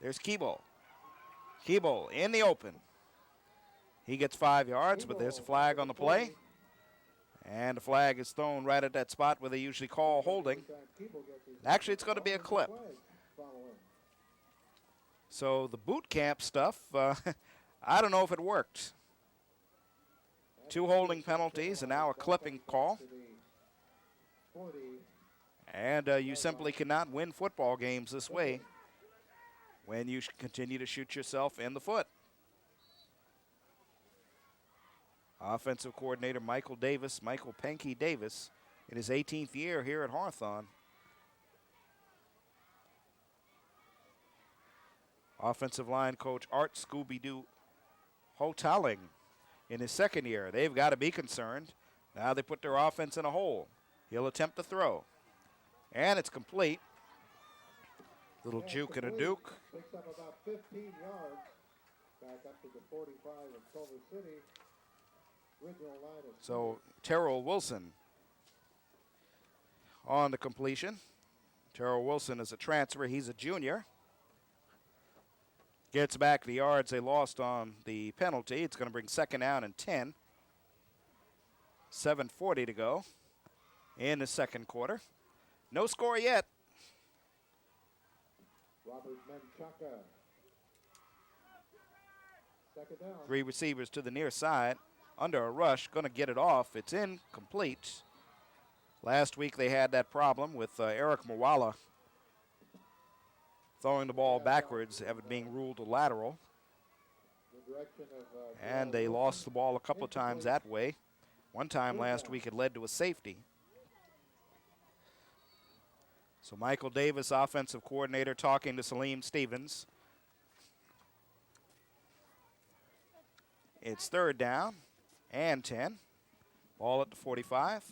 There's Keeble. Keeble in the open. He gets 5 yards, but there's a flag on the play. And the flag is thrown right at that spot where they usually call holding. Actually, it's going to be a clip. So the boot camp stuff, I don't know if it worked. 2 holding penalties and now a clipping call. And you simply cannot win football games this way when you continue to shoot yourself in the foot. Offensive coordinator Michael Panky Davis, in his 18th year here at Hawthorne. Offensive line coach Art Scooby-Doo Hotaling in his 2nd year. They've got to be concerned. Now they put their offense in a hole. He'll attempt to throw. And it's complete. Little juke and a duke. Picks up about 15 yards. Back up to the 45 of Culver City. Original line of So Terrell Wilson on the completion. Terrell Wilson is a transfer. He's a junior. Gets back the yards they lost on the penalty. It's going to bring second down and 10. 7:40 to go in the second quarter. No score yet. Robert Menchaca. Second down. 3 receivers to the near side. Under a rush, going to get it off. It's incomplete. Last week they had that problem with Eric Mwala throwing the ball backwards, of it being ruled a lateral. And they lost the ball a couple of times that way. One time last week it led to a safety. So Michael Davis, offensive coordinator, talking to Salim Stevens. It's third down and 10. Ball at the 45.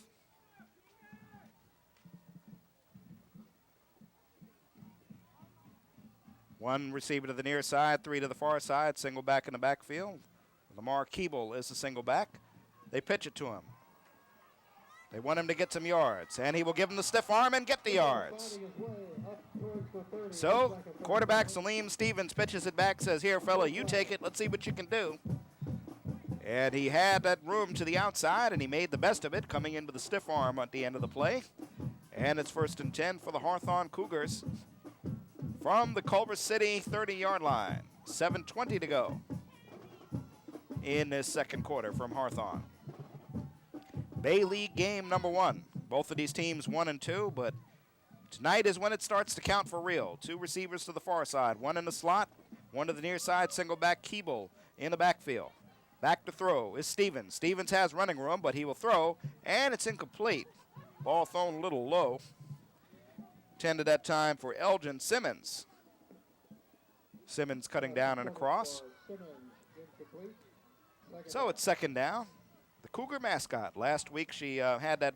One receiver to the near side, 3 to the far side, single back in the backfield. Lamar Keeble is the single back. They pitch it to him. They want him to get some yards, and he will give him the stiff arm and get the yards. So, quarterback Salim Stevens pitches it back, says, "Here, fella, you take it. Let's see what you can do." And he had that room to the outside, and he made the best of it, coming in with a stiff arm at the end of the play. And it's first and 10 for the Hawthorne Cougars from the Culver City 30-yard line. 7:20 to go in this second quarter from Hawthorne. Bay League game number 1. Both of these teams 1 and 2, but tonight is when it starts to count for real. 2 receivers to the far side, 1 in the slot, 1 to the near side, single back Keeble in the backfield. Back to throw is Stevens. Stevens has running room, but he will throw, and it's incomplete. Ball thrown a little low. Intended that time for Elgin Simmons. Simmons cutting down and across. So it's second down. The Cougar mascot. Last week she had that,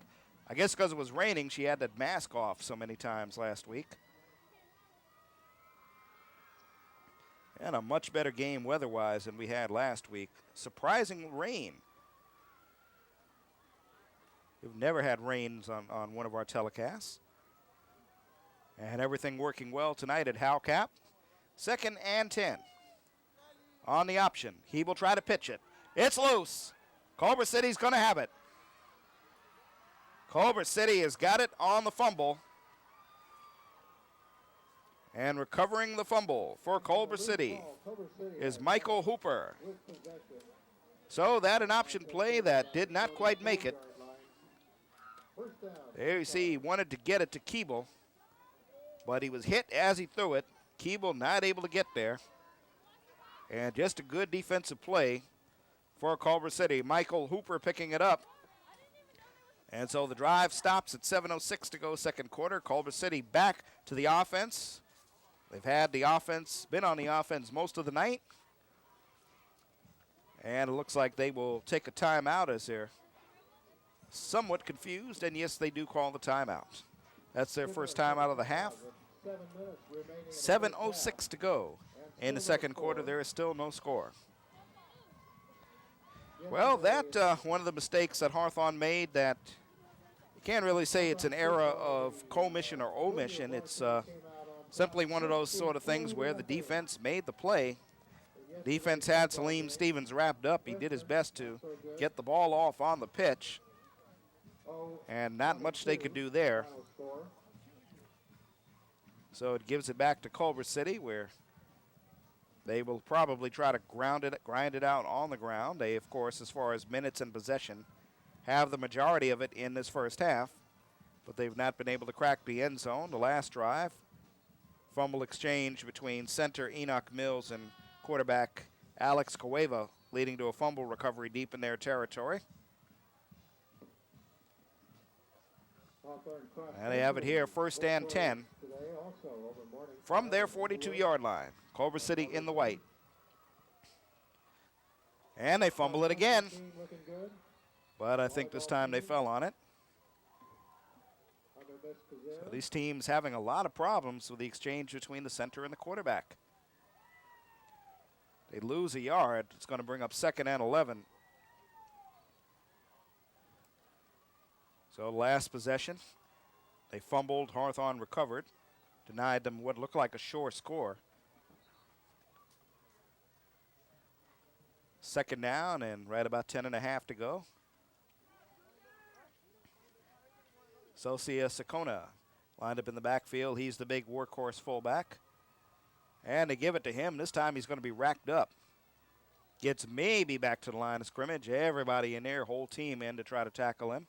I guess because it was raining, she had that mask off so many times last week. And a much better game weather-wise than we had last week. Surprising rain. We've never had rains on one of our telecasts. And everything working well tonight at Howcap. 2nd and 10. On the option. He will try to pitch it. It's loose. Culver City's going to have it. Culver City has got it on the fumble. And recovering the fumble for Culver City is Michael Hooper. So that an option play that did not quite make it. There you see he wanted to get it to Keeble, but he was hit as he threw it. Keeble not able to get there. And just a good defensive play for Culver City. Michael Hooper picking it up. And so the drive stops at 7:06 to go, second quarter. Culver City back to the offense. They've had the offense, been on the offense most of the night. And it looks like they will take a timeout as they're somewhat confused. And yes, they do call the timeout. That's their first time out of the half. 7:06 to go. In the second quarter, there is still no score. Well, that one of the mistakes that Hawthorne made that you can't really say it's an error of commission or omission. It's simply one of those sort of things where the defense made the play. Defense had Salim Stevens wrapped up. He did his best to get the ball off on the pitch. And not much they could do there. So it gives it back to Culver City, where they will probably try to grind it out on the ground. They, of course, as far as minutes and possession, have the majority of it in this first half. But they've not been able to crack the end zone. The last drive, fumble exchange between center Enoch Mills and quarterback Alex Cueva, leading to a fumble recovery deep in their territory. And they have it here, 1st and 10 from their 42-yard line. Culver City in the white. And they fumble it again. But I think this time they fell on it. So these teams having a lot of problems with the exchange between the center and the quarterback. They lose a yard. It's going to bring up 2nd and 11. So last possession, they fumbled. Hawthorne recovered. Denied them what looked like a sure score. 2nd down and right about 10.5 to go. Socia Sakona lined up in the backfield. He's the big workhorse fullback. And they give it to him. This time he's going to be racked up. Gets maybe back to the line of scrimmage. Everybody in there, whole team in to try to tackle him.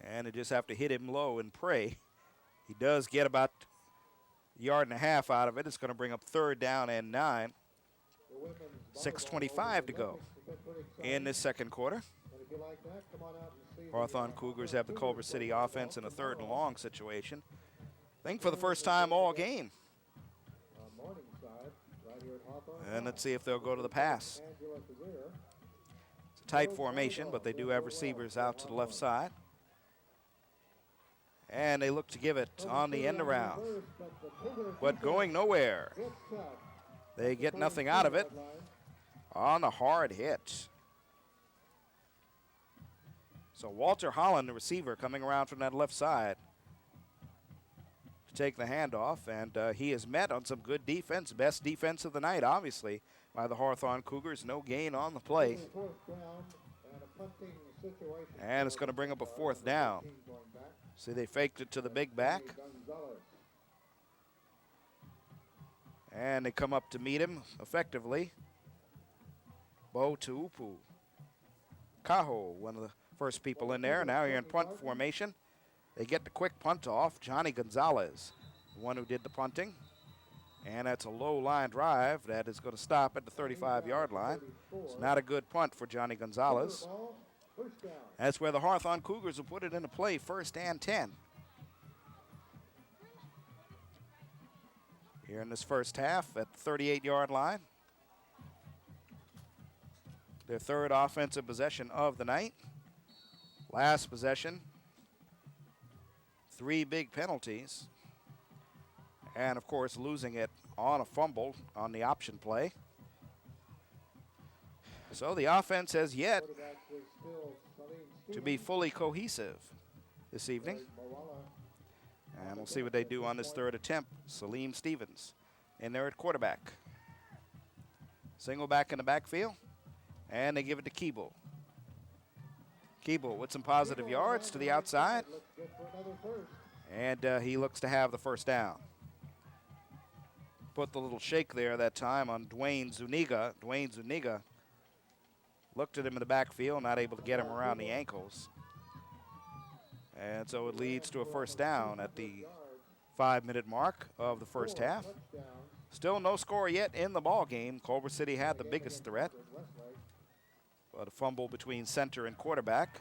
And they just have to hit him low and pray. He does get about a yard and a half out of it. It's going to bring up 3rd down and 9. 6:25 to go in this second quarter. Hawthorne Cougars have the Culver City offense in a 3rd and long situation. I think for the first time all game. And let's see if they'll go to the pass. It's a tight formation, but they do have receivers out to the left side. And they look to give it on the end around, but going nowhere. They get nothing out of it on a hard hit. So Walter Holland, the receiver, coming around from that left side to take the handoff, and he is met on some good defense, best defense of the night, obviously, by the Hawthorne Cougars. No gain on the play. And it's going to bring up a 4th down. See, they faked it to the big back. And they come up to meet him effectively. Bo Tuupu. Kaho, one of the first people in there. Now here in punt formation. They get the quick punt off. Johnny Gonzalez, the one who did the punting. And that's a low line drive that is going to stop at the 35-yard line. It's not a good punt for Johnny Gonzalez. That's where the Hawthorne Cougars will put it into play, 1st and 10. Here in this first half at the 38-yard line. Their 3rd offensive possession of the night. Last possession, 3 big penalties. And, of course, losing it on a fumble on the option play. So the offense has yet to be fully cohesive. this evening. And we'll see what they do on this third attempt. Salim Stevens in there at quarterback. Single back in the backfield, and they give it to Keeble. Keeble with some positive yards to the outside, and he looks to have the first down. Put the little shake there that time on Dwayne Zuniga. Dwayne Zuniga looked at him in the backfield, not able to get him around the ankles. And so it leads to a first down at the 5-minute mark of the first half. Still no score yet in the ball game. Culver City had the biggest threat, but a fumble between center and quarterback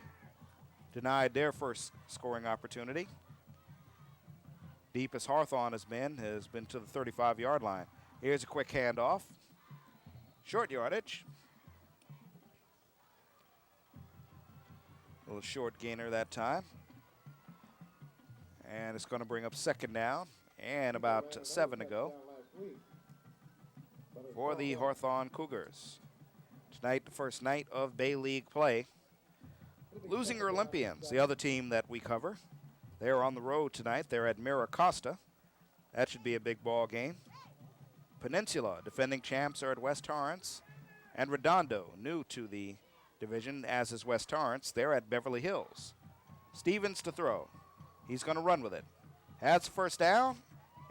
denied their first scoring opportunity. Deep as Hawthorne has been to the 35-yard line. Here's a quick handoff. Short yardage. A little short gainer that time. And it's going to bring up second down and about 7 to go for the Hawthorne Cougars. Tonight, the first night of Bay League play. Losing Olympians, the other team that we cover. They're on the road tonight. They're at Miracosta. That should be a big ball game. Peninsula, defending champs, are at West Torrance. And Redondo, new to the division, as is West Torrance. They're at Beverly Hills. Stevens to throw. He's going to run with it. Has the first down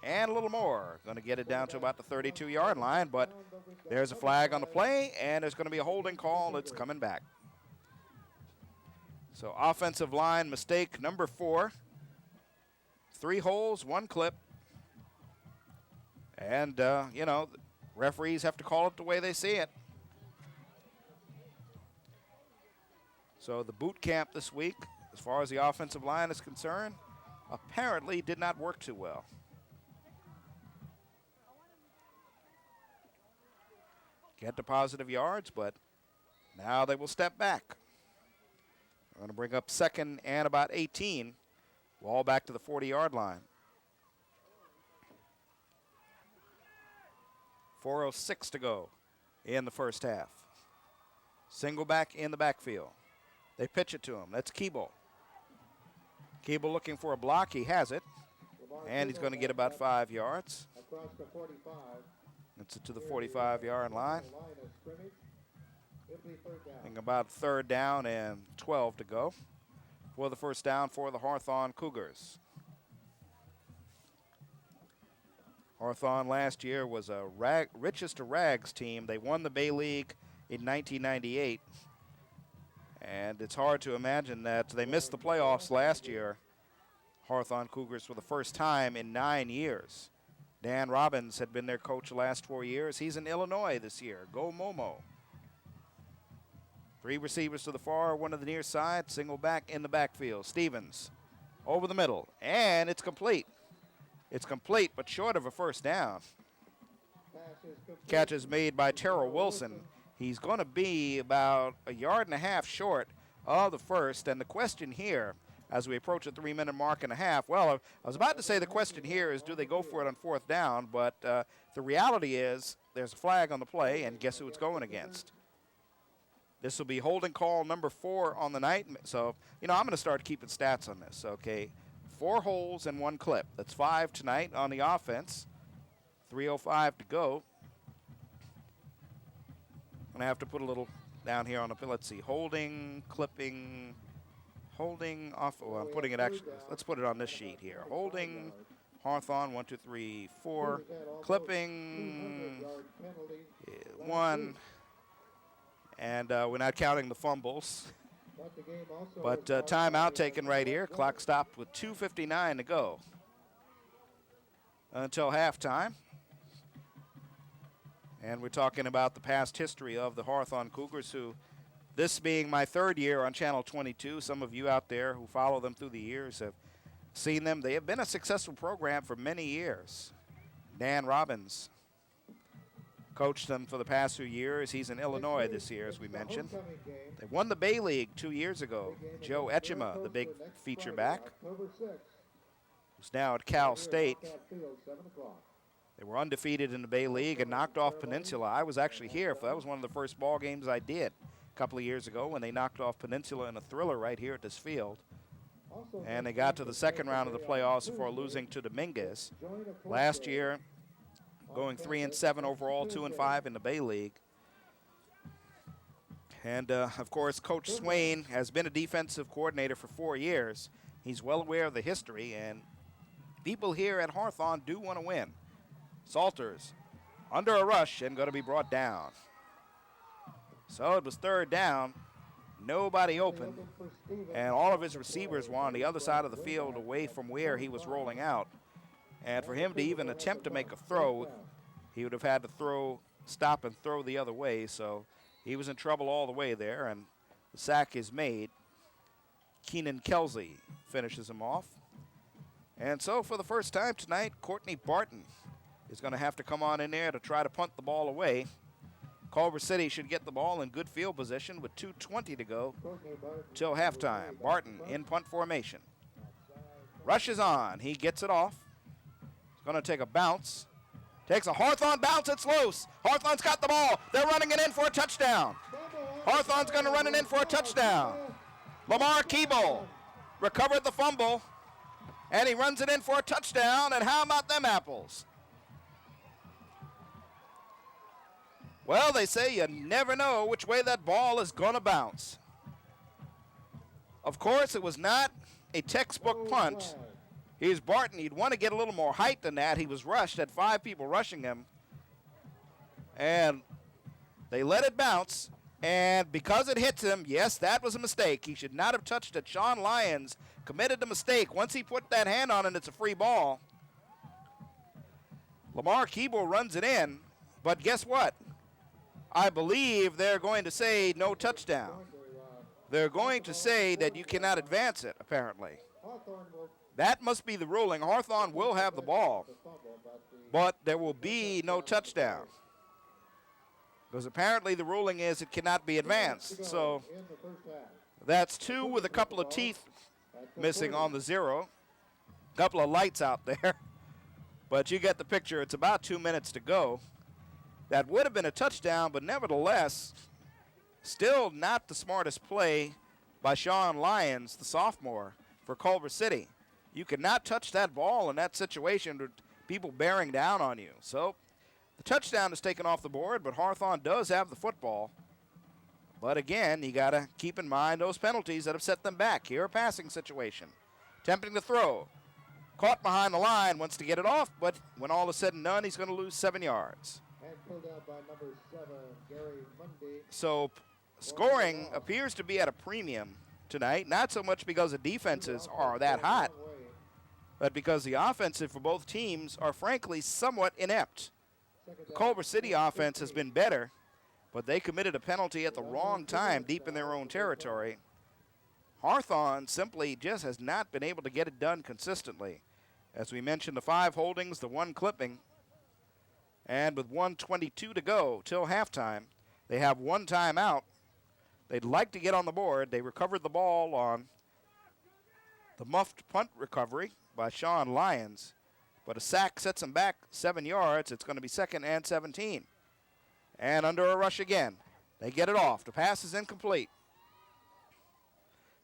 and a little more. Going to get it down to about the 32-yard line, but there's a flag on the play, and there's going to be a holding call. It's coming back. So offensive line mistake number 4. 3 holes, 1 clip. And, referees have to call it the way they see it. So the boot camp this week, as far as the offensive line is concerned, apparently did not work too well. Get the positive yards, but now they will step back. We're going to bring up second and about 18. Ball back to the 40-yard line. 4:06 to go in the first half. Single back in the backfield. They pitch it to him. That's Keeble. Keeble looking for a block. He has it. And he's going to get about 5 yards. It's to the 45-yard line. I think about third down and 12 to go for the first down for the Hawthorne Cougars. Hawthorne last year was a richest of rags team. They won the Bay League in 1998. And it's hard to imagine that they missed the playoffs last year. Hawthorne Cougars for the first time in 9 years. Dan Robbins had been their coach the last 4 years. He's in Illinois this year. Go Momo. 3 receivers to the far, 1 to the near side. Single back in the backfield. Stevens over the middle. And it's complete. It's complete, but short of a first down. Catch is made by Terrell Wilson. He's going to be about 1.5 yards short of the first. And the question here, as we approach the 3-minute mark and a half, well, I was about to say the question here is, do they go for it on 4th down? But the reality is there's a flag on the play, and guess who it's going against? This will be holding call number 4 on the night. So, I'm going to start keeping stats on this, okay? 4 holes and 1 clip. That's 5 tonight on the offense. 3:05 to go. I'm going to have to put a little down here on the, let's see, holding, clipping, holding off. Oh, I'm putting it actually, let's put it on this sheet here. Holding, Hawthorne, 1, 2, 3, 4. Clipping, 1. And we're not counting the fumbles. But timeout taken right here. Clock stopped with 2:59 to go until halftime. And we're talking about the past history of the Hawthorne Cougars, who, this being my 3rd year on Channel 22, some of you out there who follow them through the years have seen them. They have been a successful program for many years. Dan Robbins coached them for the past few years. He's in Illinois this year, as we mentioned. They won the Bay League 2 years ago. Joe Etchema, the big feature back, who's now at Cal State. They were undefeated in the Bay League and knocked off Peninsula. I was actually here. That was one of the first ball games I did a couple of years ago when they knocked off Peninsula in a thriller right here at this field. And they got to the second round of the playoffs before losing to Dominguez. Last year, going 3-7 overall, 2-5 in the Bay League. And, of course, Coach Swain has been a defensive coordinator for 4 years. He's well aware of the history, and people here at Hawthorne do want to win. Salters under a rush and going to be brought down. So it was third down. Nobody open. And all of his receivers were on the other side of the field away from where he was rolling out. And for him to even attempt to make a throw, he would have had to stop and throw the other way. So he was in trouble all the way there, and the sack is made. Keenan Kelsey finishes him off. And so for the first time tonight, Courtney Barton is going to have to come on in there to try to punt the ball away. Culver City should get the ball in good field position with 2:20 to go till halftime. Barton in punt formation. Rushes on. He gets it off. He's going to take a bounce. Takes a Hawthorne bounce. It's loose. Hawthorne's got the ball. They're running it in for a touchdown. Hawthorne's going to run it in for a touchdown. Lamar Keeble recovered the fumble, and he runs it in for a touchdown. And how about them apples? Well, they say you never know which way that ball is going to bounce. Of course, it was not a textbook punt. Here's Barton. He'd want to get a little more height than that. He was rushed, had 5 people rushing him. And they let it bounce. And because it hits him, yes, that was a mistake. He should not have touched it. Sean Lyons committed the mistake. Once he put that hand on it, it's a free ball. Lamar Keeble runs it in. But guess what? I believe they're going to say no touchdown. They're going to say that you cannot advance it, apparently. That must be the ruling. Hawthorne will have the ball, but there will be no touchdown. Because apparently the ruling is it cannot be advanced. So that's 2 with a couple of teeth missing on the 0. A couple of lights out there. But you get the picture. It's about 2 minutes to go. That would have been a touchdown, but nevertheless, still not the smartest play by Sean Lyons, the sophomore, for Culver City. You cannot touch that ball in that situation with people bearing down on you. So the touchdown is taken off the board, but Hawthorne does have the football. But again, you got to keep in mind those penalties that have set them back. Here, a passing situation. Attempting to throw. Caught behind the line, wants to get it off, but when all is said and done, he's going to lose 7 yards. Pulled out by number 7, Gary Mundy. So scoring appears to be at a premium tonight, not so much because the defenses are that hot, but because the offensive for both teams are frankly somewhat inept. The Culver City offense has been better, but they committed a penalty at the wrong time deep in their own territory. Hawthorne simply just has not been able to get it done consistently. As we mentioned, the 5 holdings, the 1 clipping. And with 1:22 to go till halftime, they have 1 timeout. They'd like to get on the board. They recovered the ball on the muffed punt recovery by Sean Lyons. But a sack sets them back 7 yards. It's going to be 2nd and 17. And under a rush again. They get it off. The pass is incomplete.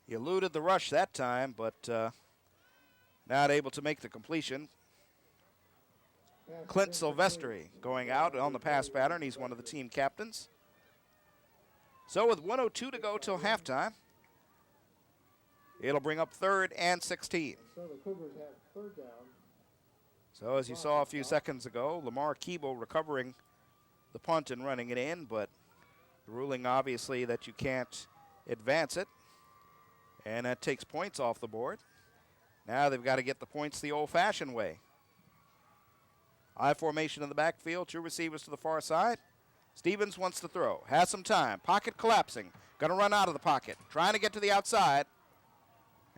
He eluded the rush that time, but not able to make the completion. Clint Silvestri going out on the pass pattern. He's one of the team captains. So with 1:02 to go till halftime, it'll bring up 3rd and 16. So the Cougars have 3rd down. So as you saw a few seconds ago, Lamar Keeble recovering the punt and running it in, but the ruling obviously that you can't advance it. And that takes points off the board. Now they've got to get the points the old-fashioned way. I formation in the backfield, 2 receivers to the far side. Stevens wants to throw, has some time, pocket collapsing, going to run out of the pocket, trying to get to the outside,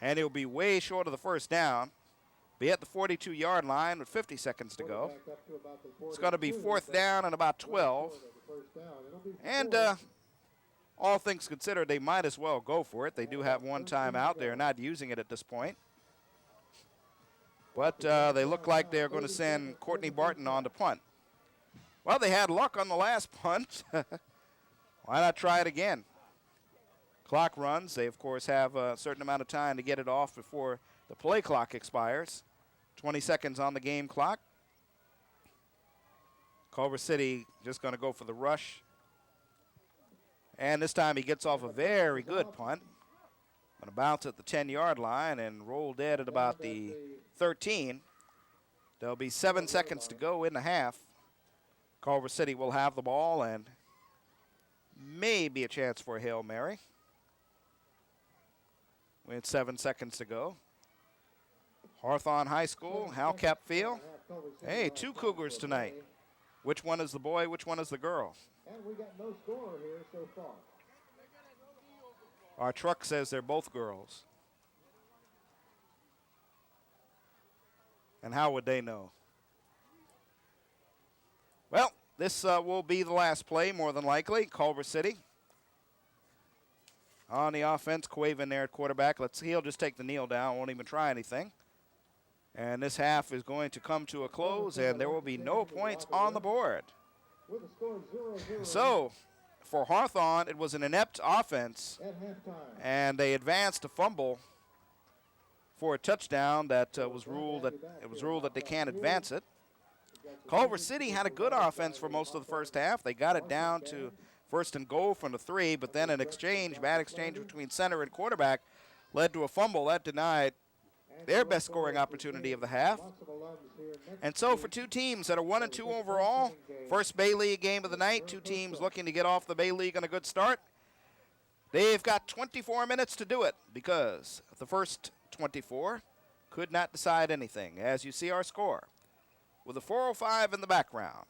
and he'll be way short of the 1st down. Be at the 42-yard line with 50 seconds to go. It's going to be 4th down and about 12. And all things considered, they might as well go for it. They do have 1 timeout. They're not using it at this point. But they look like they're going to send Courtney Barton on to punt. Well, they had luck on the last punt. Why not try it again? clock runs. They, of course, have a certain amount of time to get it off before the play clock expires. 20 seconds on the game clock. Culver City just going to go for the rush. And this time he gets off a very good punt. Going to bounce at the 10-yard line and roll dead at about the 13. There'll be 7 seconds to go in the half. Culver City will have the ball and maybe a chance for a Hail Mary. With 7 seconds to go. Hawthorne High School, Hal Capfield. Hey, 2 Cougars tonight. Which one is the boy, which one is the girl? And we got no score here so far. Our truck says they're both girls. And how would they know? Well, this will be the last play, more than likely. Culver City. On the offense, Quaven there at quarterback. He'll just take the kneel down, won't even try anything. And this half is going to come to a close, and there will be no points on the board. So, for Hawthorne, it was an inept offense, and they advanced a fumble for a touchdown that was ruled that they can't advance it. Culver City had a good offense for most of the first half. They got it down to 1st and goal from the 3, but then an bad exchange between center and quarterback led to a fumble that denied their best scoring opportunity of the half. And so for 2 teams that are 1-2 overall, first Bay League game of the night, 2 teams looking to get off the Bay League on a good start, they've got 24 minutes to do it because the first 24 could not decide anything. As you see our score, with a 4:05 in the background,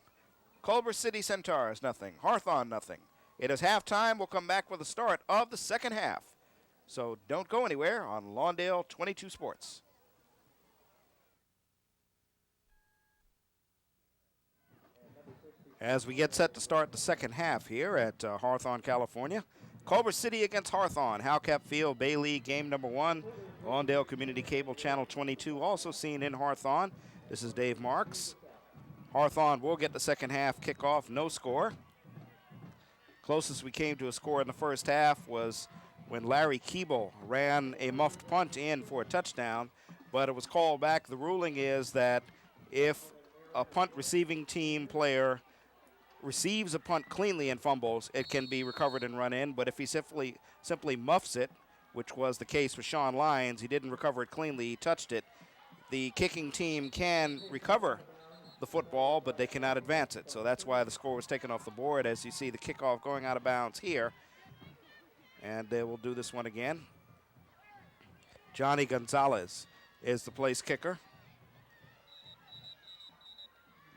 Culver City Centaurs nothing, Hawthorne nothing. It is halftime. We'll come back with the start of the second half. So don't go anywhere on Lawndale 22 Sports. As we get set to start the second half here at Hawthorne, California. Culver City against Hawthorne, Halcap Field, Bay League game number 1. Lawndale Community Cable Channel 22, also seen in Hawthorne. This is Dave Marks. Hawthorne will get the second half kickoff, no score. Closest we came to a score in the first half was when Larry Keeble ran a muffed punt in for a touchdown, but it was called back. The ruling is that if a punt receiving team player receives a punt cleanly and fumbles, it can be recovered and run in, but if he simply muffs it, which was the case with Sean Lyons, he didn't recover it cleanly, he touched it, the kicking team can recover the football, but they cannot advance it. So that's why the score was taken off the board. As you see the kickoff going out of bounds here. And they will do this one again. Johnny Gonzalez is the place kicker.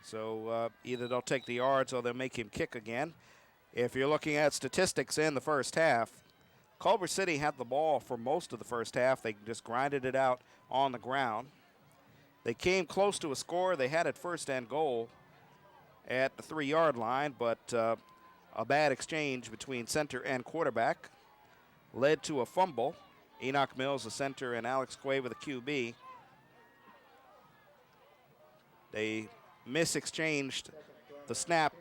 So either they'll take the yards or they'll make him kick again. If you're looking at statistics in the first half, Culver City had the ball for most of the first half. They just grinded it out on the ground. They came close to a score. They had it 1st and goal at the 3-yard line, but a bad exchange between center and quarterback led to a fumble. Enoch Mills, the center, and Alex Quaver, the QB. They misexchanged the snap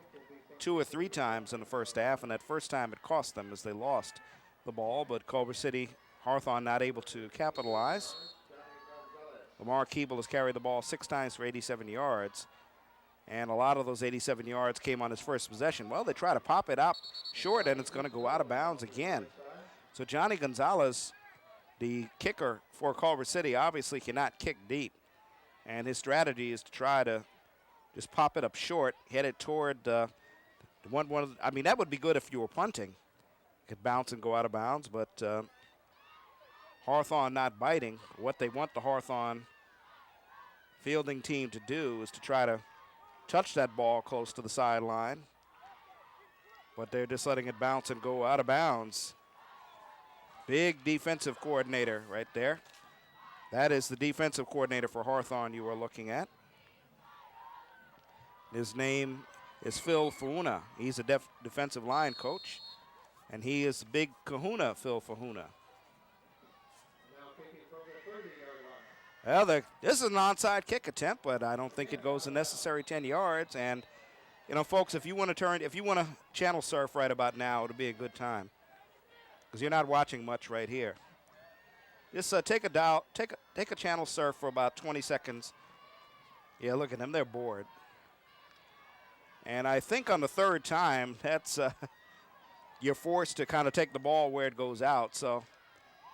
2 or 3 times in the first half, and that first time it cost them as they lost the ball, but Culver City, Hawthorne not able to capitalize. Lamar Keeble has carried the ball 6 times for 87 yards, and a lot of those 87 yards came on his first possession. Well, they try to pop it up short, and it's going to go out of bounds again. So Johnny Gonzalez, the kicker for Culver City, obviously cannot kick deep, and his strategy is to try to just pop it up short, head it toward one of the, I mean, that would be good if you were punting. It could bounce and go out of bounds, but Hawthorne not biting. What they want the Hawthorne fielding team to do is to try to touch that ball close to the sideline, but they're just letting it bounce and go out of bounds. Big defensive coordinator right there. That is the defensive coordinator for Hawthorne you are looking at. His name is Phil Fahuna. He's a defensive line coach, and he is big kahuna, Phil Fahuna. Well, this is an onside kick attempt, but I don't think it goes the necessary 10 yards. And, you know, folks, if you want to channel surf right about now, it'll be a good time. because you're not watching much right here. Just take a channel surf for about 20 seconds. Yeah, look at them. They're bored. And I think on the third time, that's you're forced to kind of take the ball where it goes out. So,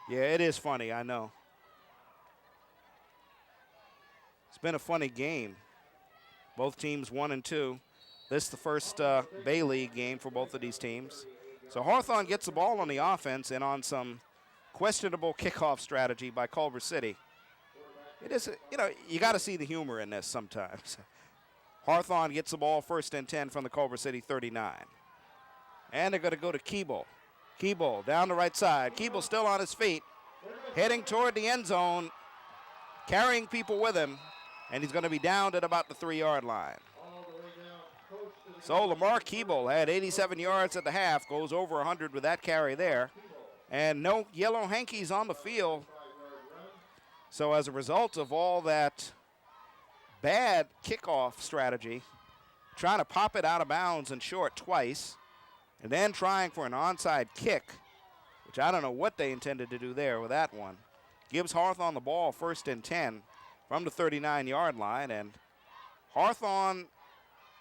yeah, it is funny, I know. It's been a funny game. Both teams 1 and 2. This is the first Bay League game for both of these teams. So Hawthorne gets the ball on the offense and on some questionable kickoff strategy by Culver City. It is, you got to see the humor in this sometimes. Hawthorne gets the ball 1st and 10 from the Culver City 39. And they're going to go to Keeble. Keeble down the right side. Keeble still on his feet, heading toward the end zone, carrying people with him, and he's going to be down at about the 3-yard line. So Lamar Keeble had 87 yards at the half, goes over 100 with that carry there. And no yellow hankies on the field. So as a result of all that bad kickoff strategy, trying to pop it out of bounds and short twice, and then trying for an onside kick, which I don't know what they intended to do there with that one, gives Hawthorne the ball 1st and 10 from the 39-yard line. And Hawthorne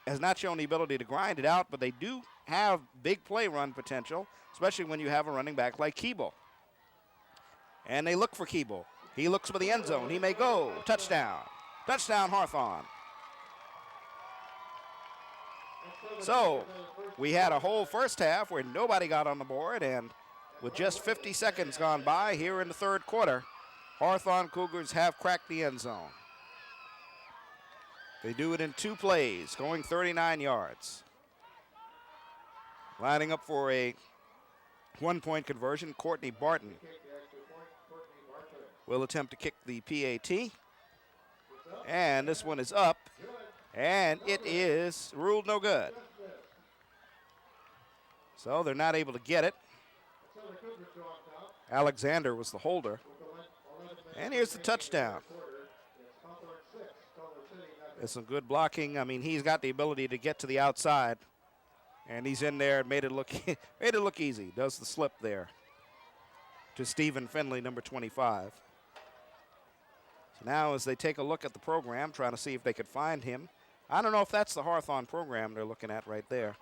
has not shown the ability to grind it out, but they do have big play run potential, especially when you have a running back like Keeble. And they look for Keeble. He looks for the end zone. He may go. Touchdown. Touchdown, Hawthorne. So we had a whole first half where nobody got on the board, and with just 50 seconds gone by here in the third quarter, Hawthorne Cougars have cracked the end zone. They do it in 2 plays, going 39 yards. Lining up for a 1-point conversion, Courtney Barton will attempt to kick the PAT. And this one is up, and it is ruled no good. So they're not able to get it. Alexander was the holder. And here's the touchdown. There's some good blocking. I mean, he's got the ability to get to the outside. And he's in there and made it look easy. Does the slip there to Stephen Finley, number 25. So now as they take a look at the program, trying to see if they could find him. I don't know if that's the Hawthorne program they're looking at right there.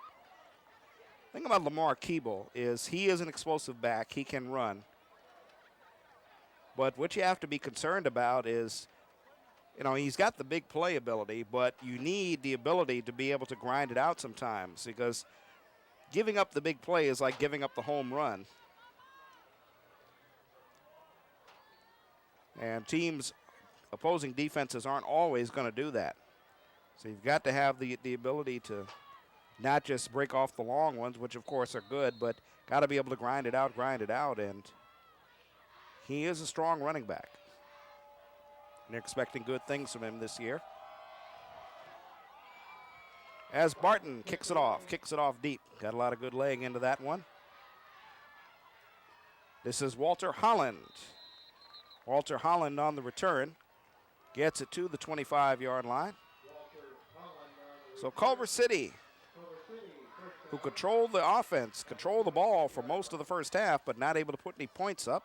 The thing about Lamar Keeble is he is an explosive back. He can run. But what you have to be concerned about is, he's got the big play ability, but you need the ability to be able to grind it out sometimes, because giving up the big play is like giving up the home run. And opposing defenses aren't always going to do that. So you've got to have the ability to not just break off the long ones, which of course are good, but got to be able to grind it out, and he is a strong running back. And they're expecting good things from him this year. As Barton kicks it off deep. Got a lot of good laying into that one. This is Walter Holland. Walter Holland on the return. Gets it to the 25-yard line. So Culver City, who controlled the offense, controlled the ball for most of the first half, but not able to put any points up.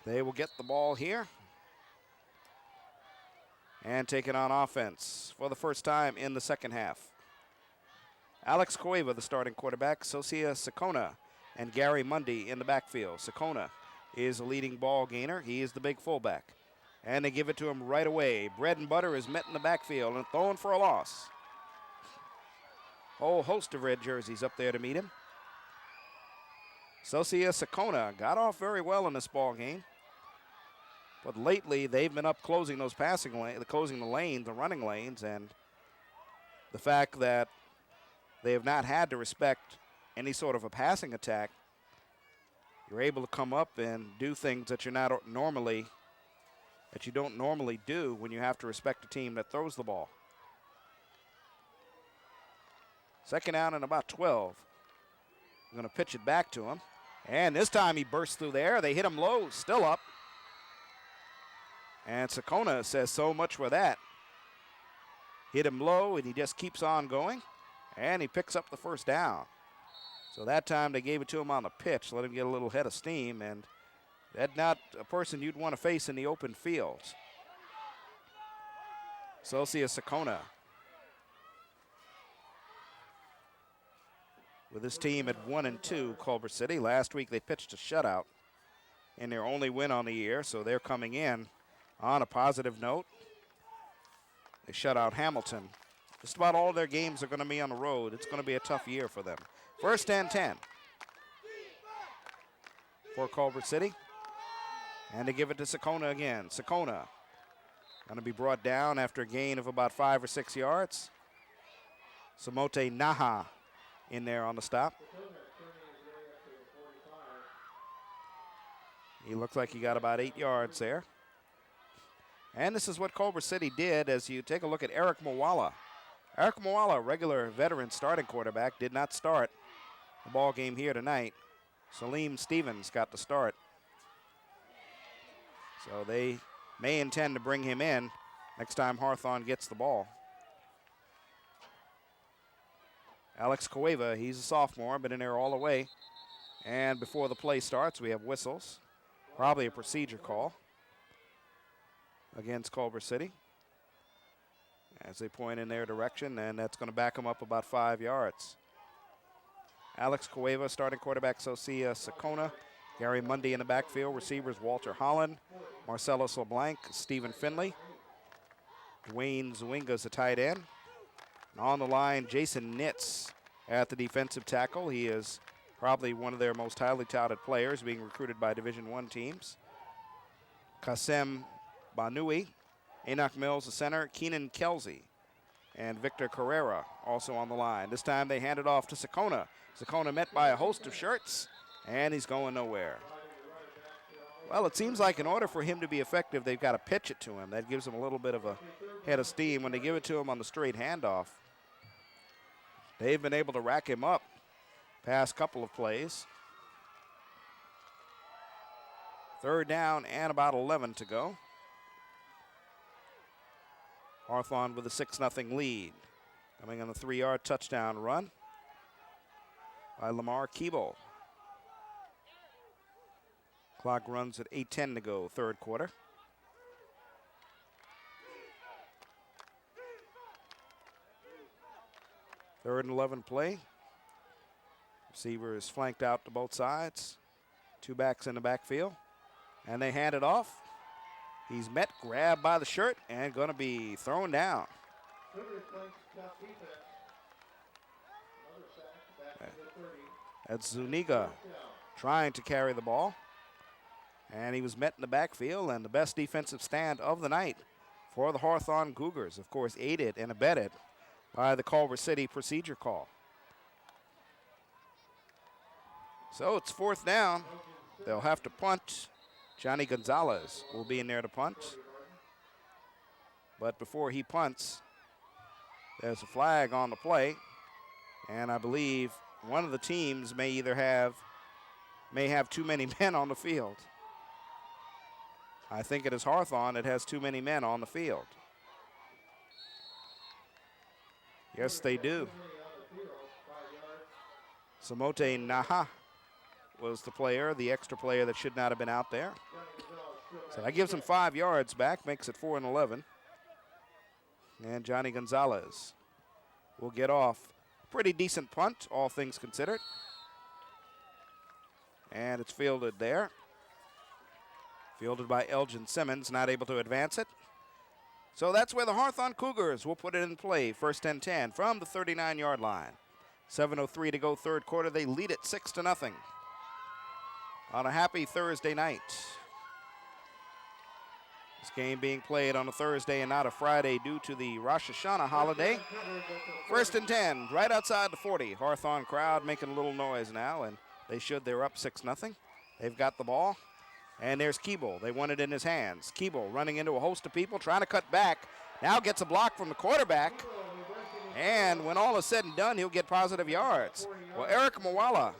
They will get the ball here and take it on offense for the first time in the second half. Alex Cueva, the starting quarterback, Socia Sakona, and Gary Mundy in the backfield. Sakona is the leading ball gainer. He is the big fullback. And they give it to him right away. Bread and Butter is met in the backfield and thrown for a loss. Whole host of red jerseys up there to meet him. Socia Sakona got off very well in this ball game. But lately, they've been up closing those closing the lanes, the running lanes, and the fact that they have not had to respect any sort of a passing attack, you're able to come up and do things that you don't normally do when you have to respect a team that throws the ball. Second down and about 12. I'm going to pitch it back to him. And this time he bursts through there. They hit him low, still up. And Sakona says so much for that. Hit him low, and he just keeps on going. And he picks up the first down. So that time they gave it to him on the pitch, let him get a little head of steam, and that's not a person you'd want to face in the open fields. Socia Sakona with his team at 1-2, Culver City. Last week they pitched a shutout in their only win on the year, so they're coming in on a positive note. They shut out Hamilton. Just about all their games are going to be on the road. It's going to be a tough year for them. First and 10 for Culver City. And they give it to Sakona again. Sakona going to be brought down after a gain of about 5 or 6 yards. Samote Naha in there on the stop. He looks like he got about 8 yards there. And this is what Culver City did as you take a look at Eric Mwala. Eric Mwala, regular veteran starting quarterback, did not start the ball game here tonight. Salim Stevens got the start. So they may intend to bring him in next time Hawthorne gets the ball. Alex Cueva, he's a sophomore, been in there all the way. And before the play starts, we have whistles. Probably a procedure call against Culver City as they point in their direction, and that's going to back them up about 5 yards. Alex Cueva, starting quarterback, Socia Sakona. Gary Mundy in the backfield. Receivers, Walter Holland, Marcellus LeBlanc, Stephen Finley. Dwayne Zwinga's a tight end. And on the line, Jason Nitz at the defensive tackle. He is probably one of their most highly touted players, being recruited by Division I teams. Kasem Banui, Enoch Mills, the center, Keenan Kelsey, and Victor Carrera also on the line. This time they hand it off to Sakona. Sakona met by a host of shirts, and he's going nowhere. Well, it seems like in order for him to be effective, they've got to pitch it to him. That gives him a little bit of a head of steam. When they give it to him on the straight handoff, they've been able to rack him up past couple of plays. Third down and about 11 to go. Hawthorne with a 6-0 lead. Coming on the 3-yard touchdown run by Lamar Keeble. Clock runs at 8:10 to go, third quarter. Third and 11 play. Receiver is flanked out to both sides. Two backs in the backfield. And they hand it off. He's met, grabbed by the shirt, and going to be thrown down. That's Zuniga trying to carry the ball. And he was met in the backfield, and the best defensive stand of the night for the Hawthorne Cougars. Of course, aided and abetted by the Culver City procedure call. So it's fourth down. They'll have to punt. Johnny Gonzalez will be in there to punt. But before he punts, there's a flag on the play. And I believe one of the teams may have too many men on the field. I think it is Hawthorne that has too many men on the field. Yes, they do. Samote Naha was the player, the extra player that should not have been out there. So that gives him 5 yards back, makes it 4 and 11. And Johnny Gonzalez will get off. Pretty decent punt, all things considered. And it's fielded there. Fielded by Elgin Simmons, not able to advance it. So that's where the Hawthorne Cougars will put it in play. First and 10 from the 39-yard line. 7:03 to go, third quarter. They lead it 6-0 on a happy Thursday night. This game being played on a Thursday and not a Friday due to the Rosh Hashanah holiday. First and 10, right outside the 40. Hawthorne crowd making a little noise now, and they should. They're up 6-0. They've got the ball. And there's Keeble. They want it in his hands. Keeble running into a host of people, trying to cut back. Now gets a block from the quarterback. And when all is said and done, he'll get positive yards. Well, Eric Mwala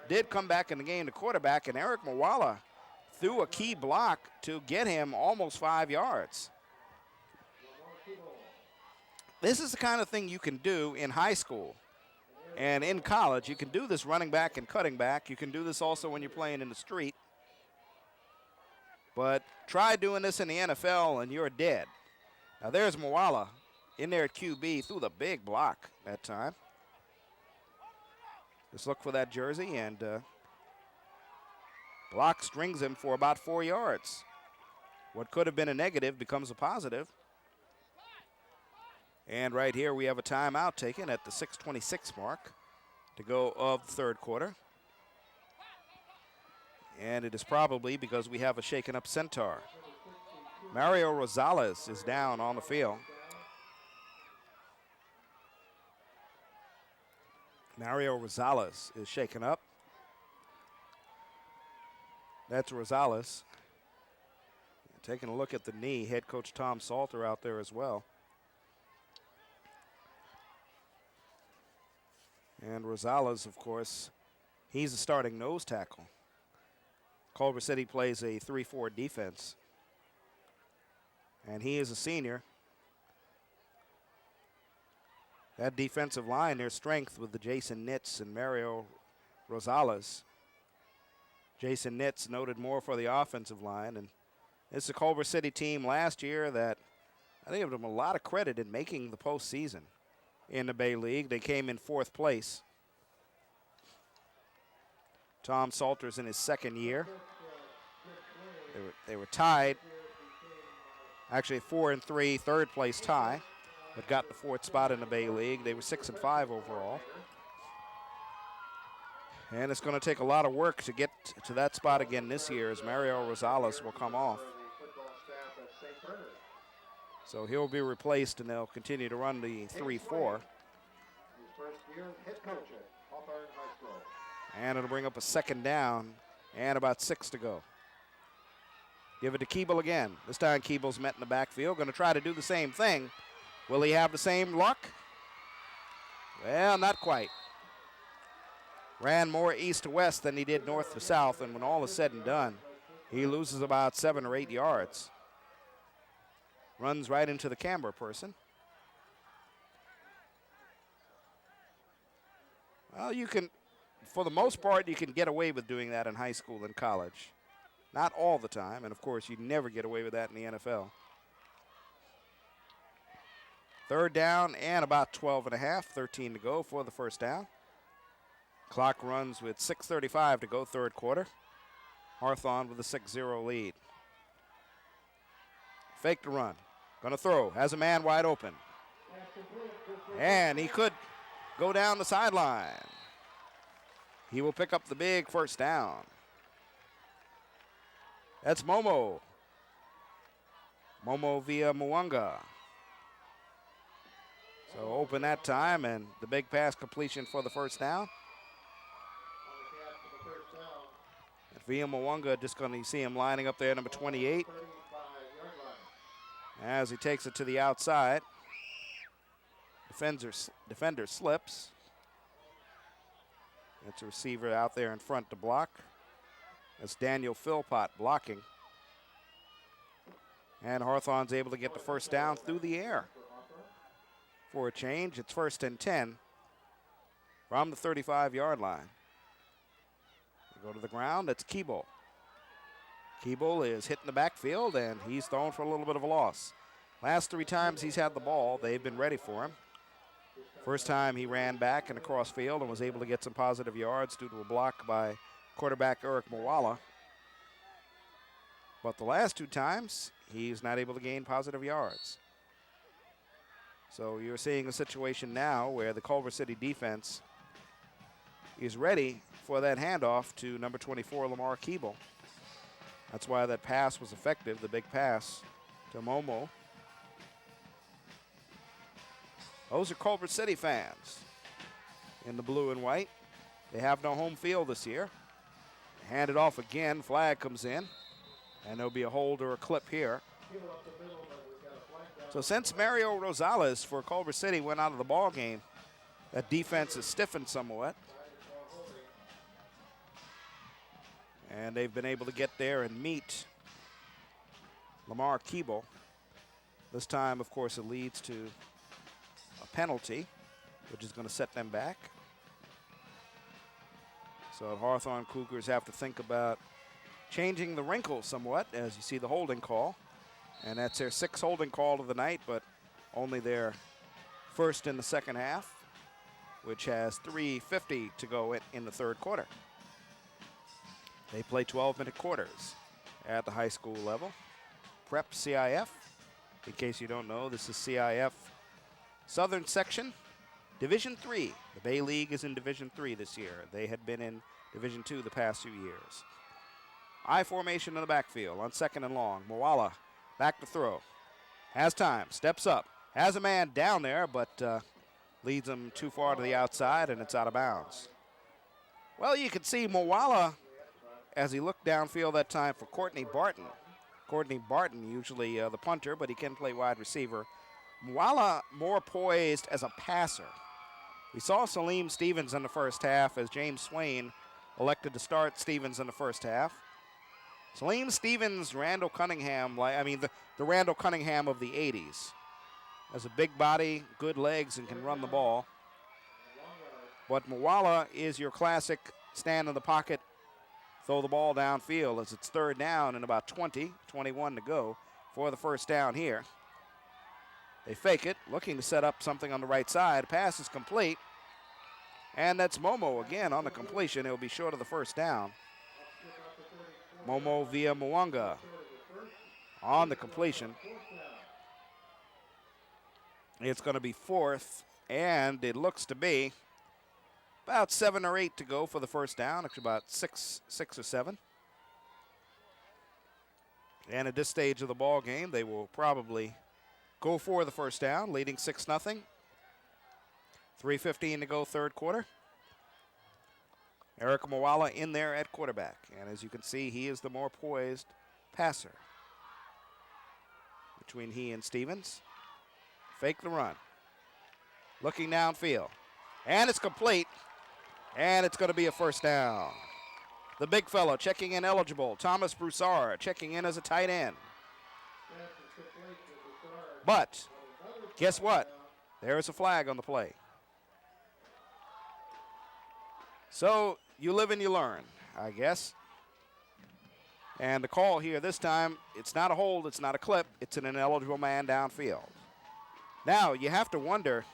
did come back in the game, the quarterback, and Eric Mwala threw a key block to get him almost 5 yards. This is the kind of thing you can do in high school. And in college, you can do this running back and cutting back. You can do this also when you're playing in the street. But try doing this in the NFL and you're dead. Now there's Moala in there at QB, threw the big block that time. Just look for that jersey, and block strings him for about 4 yards. What could have been a negative becomes a positive. And right here we have a timeout taken at the 6:26 mark to go of the third quarter. And it is probably because we have a shaken up Centaur. Mario Rosales is down on the field. Mario Rosales is shaken up. That's Rosales. Taking a look at the knee, head coach Tom Salter out there as well. And Rosales, of course, he's a starting nose tackle. Culver City plays a 3-4 defense. And he is a senior. That defensive line, their strength with the Jason Nitz and Mario Rosales. Jason Nitz noted more for the offensive line, and it's a Culver City team last year that I think gave them a lot of credit in making the postseason in the Bay League. They came in 4th place. Tom Salter's in his 2nd year. They were tied, actually 4-3, 3rd place tie, but got the 4th spot in the Bay League. They were 6-5 overall. And it's going to take a lot of work to get to that spot again this year, as Mario Rosales will come off. So he'll be replaced, and they'll continue to run the 3-4. And it'll bring up a 2nd down and about 6 to go. Give it to Keeble again. This time Keeble's met in the backfield, going to try to do the same thing. Will he have the same luck? Well, not quite. Ran more east to west than he did north to south, and when all is said and done, he loses about 7 or 8 yards. Runs right into the camera person. Well, you can, for the most part, you can get away with doing that in high school and college. Not all the time, and of course, you never get away with that in the NFL. 3rd down and about 12.5, 13 to go for the 1st down. Clock runs with 6:35 to go, 3rd quarter. Hawthorne with a 6-0 lead. Fake to run. Going to throw. Has a man wide open. And he could go down the sideline. He will pick up the big 1st down. That's Momo. Momo via Mwanga. So open that time, and the big pass completion for the 1st down. Via Mwanga, just going to see him lining up there, number 28. As he takes it to the outside. Defender slips. It's a receiver out there in front to block. That's Daniel Philpott blocking. And Hawthorne's able to get the 1st down through the air. For a change, it's 1st and 10 from the 35-yard line. Go to the ground, that's Keeble. Keeble is hitting the backfield, and he's thrown for a little bit of a loss. Last 3 times he's had the ball, they've been ready for him. First time he ran back and across field and was able to get some positive yards due to a block by quarterback Eric Mwala. But the last 2 times, he's not able to gain positive yards. So you're seeing a situation now where the Culver City defense is ready for that handoff to number 24, Lamar Keeble. That's why that pass was effective, the big pass to Momo. Those are Culver City fans in the blue and white. They have no home field this year. Hand it off again, flag comes in, and there'll be a hold or a clip here. So since Mario Rosales for Culver City went out of the ball game, that defense has stiffened somewhat. And they've been able to get there and meet Lamar Keeble. This time, of course, it leads to a penalty, which is going to set them back. So the Hawthorne Cougars have to think about changing the wrinkle somewhat as you see the holding call. And that's their 6th holding call of the night, but only their first in the second half, which has 3:50 to go in the third quarter. They play 12-minute quarters at the high school level. Prep CIF. In case you don't know, this is CIF Southern Section, Division III. The Bay League is in Division III this year. They had been in Division II the past few years. I formation in the backfield on 2nd and long. Moala back to throw. Has time, steps up. Has a man down there, but leads him too far to the outside, and it's out of bounds. Well, you can see Moala as he looked downfield that time for Courtney Barton. Courtney Barton, usually the punter, but he can play wide receiver. Moala more poised as a passer. We saw Salim Stevens in the first half as James Swain elected to start Stevens in the first half. Salim Stevens, Randall Cunningham, the Randall Cunningham of the 80s. Has a big body, good legs, and can run the ball. But Moala is your classic stand in the pocket, throw the ball downfield as it's 3rd down and about 21 to go for the first down here. They fake it, looking to set up something on the right side. Pass is complete. And that's Momo again on the completion. It'll be short of the first down. Momo via Mwanga on the completion. It's going to be 4th, and it looks to be about 7 or 8 to go for the first down. Actually about 6 or 7. And at this stage of the ball game, they will probably go for the first down, leading 6-0. 3:15 to go, third quarter. Eric Moala in there at quarterback. And as you can see, he is the more poised passer between he and Stevens. Fake the run. Looking downfield. And it's complete. And it's going to be a first down. The big fellow checking in eligible. Thomas Broussard checking in as a tight end. But guess what? There's a flag on the play. So you live and you learn, I guess. And the call here this time, it's not a hold, it's not a clip, it's an ineligible man downfield. Now, you have to wonder,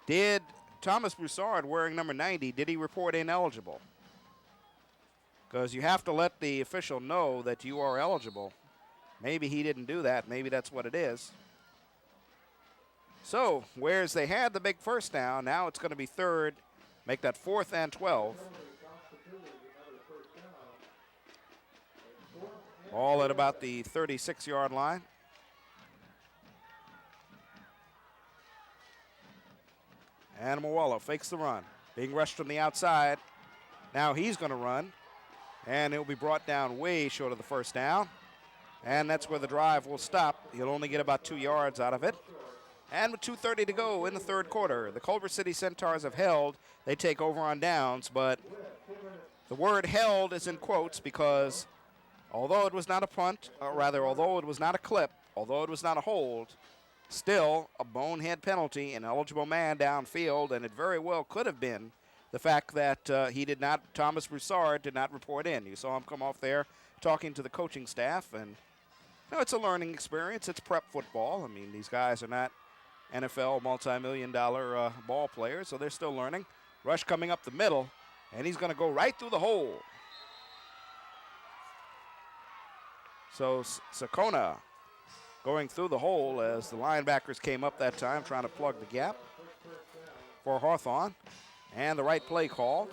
did Thomas Broussard, wearing number 90, did he report ineligible? Because you have to let the official know that you are eligible. Maybe he didn't do that. Maybe that's what it is. So, whereas they had the big first down, now it's going to be 3rd. Make that 4th and 12. All at about the 36-yard line. And Moala fakes the run. Being rushed from the outside. Now he's going to run. And he'll be brought down way short of the first down. And that's where the drive will stop. He'll only get about 2 yards out of it. And with 2:30 to go in the third quarter, the Culver City Centaurs have held. They take over on downs, but the word held is in quotes because although it was not a punt, or rather, although it was not a clip, although it was not a hold, still a bonehead penalty, an eligible man downfield, and it very well could have been the fact that Thomas Broussard did not report in. You saw him come off there talking to the coaching staff, and it's a learning experience. It's prep football. I mean, these guys are not NFL multi-million-dollar ball players, so they're still learning. Rush coming up the middle, and he's going to go right through the hole. So Sakona going through the hole as the linebackers came up that time trying to plug the gap for Hawthorne. And the right play called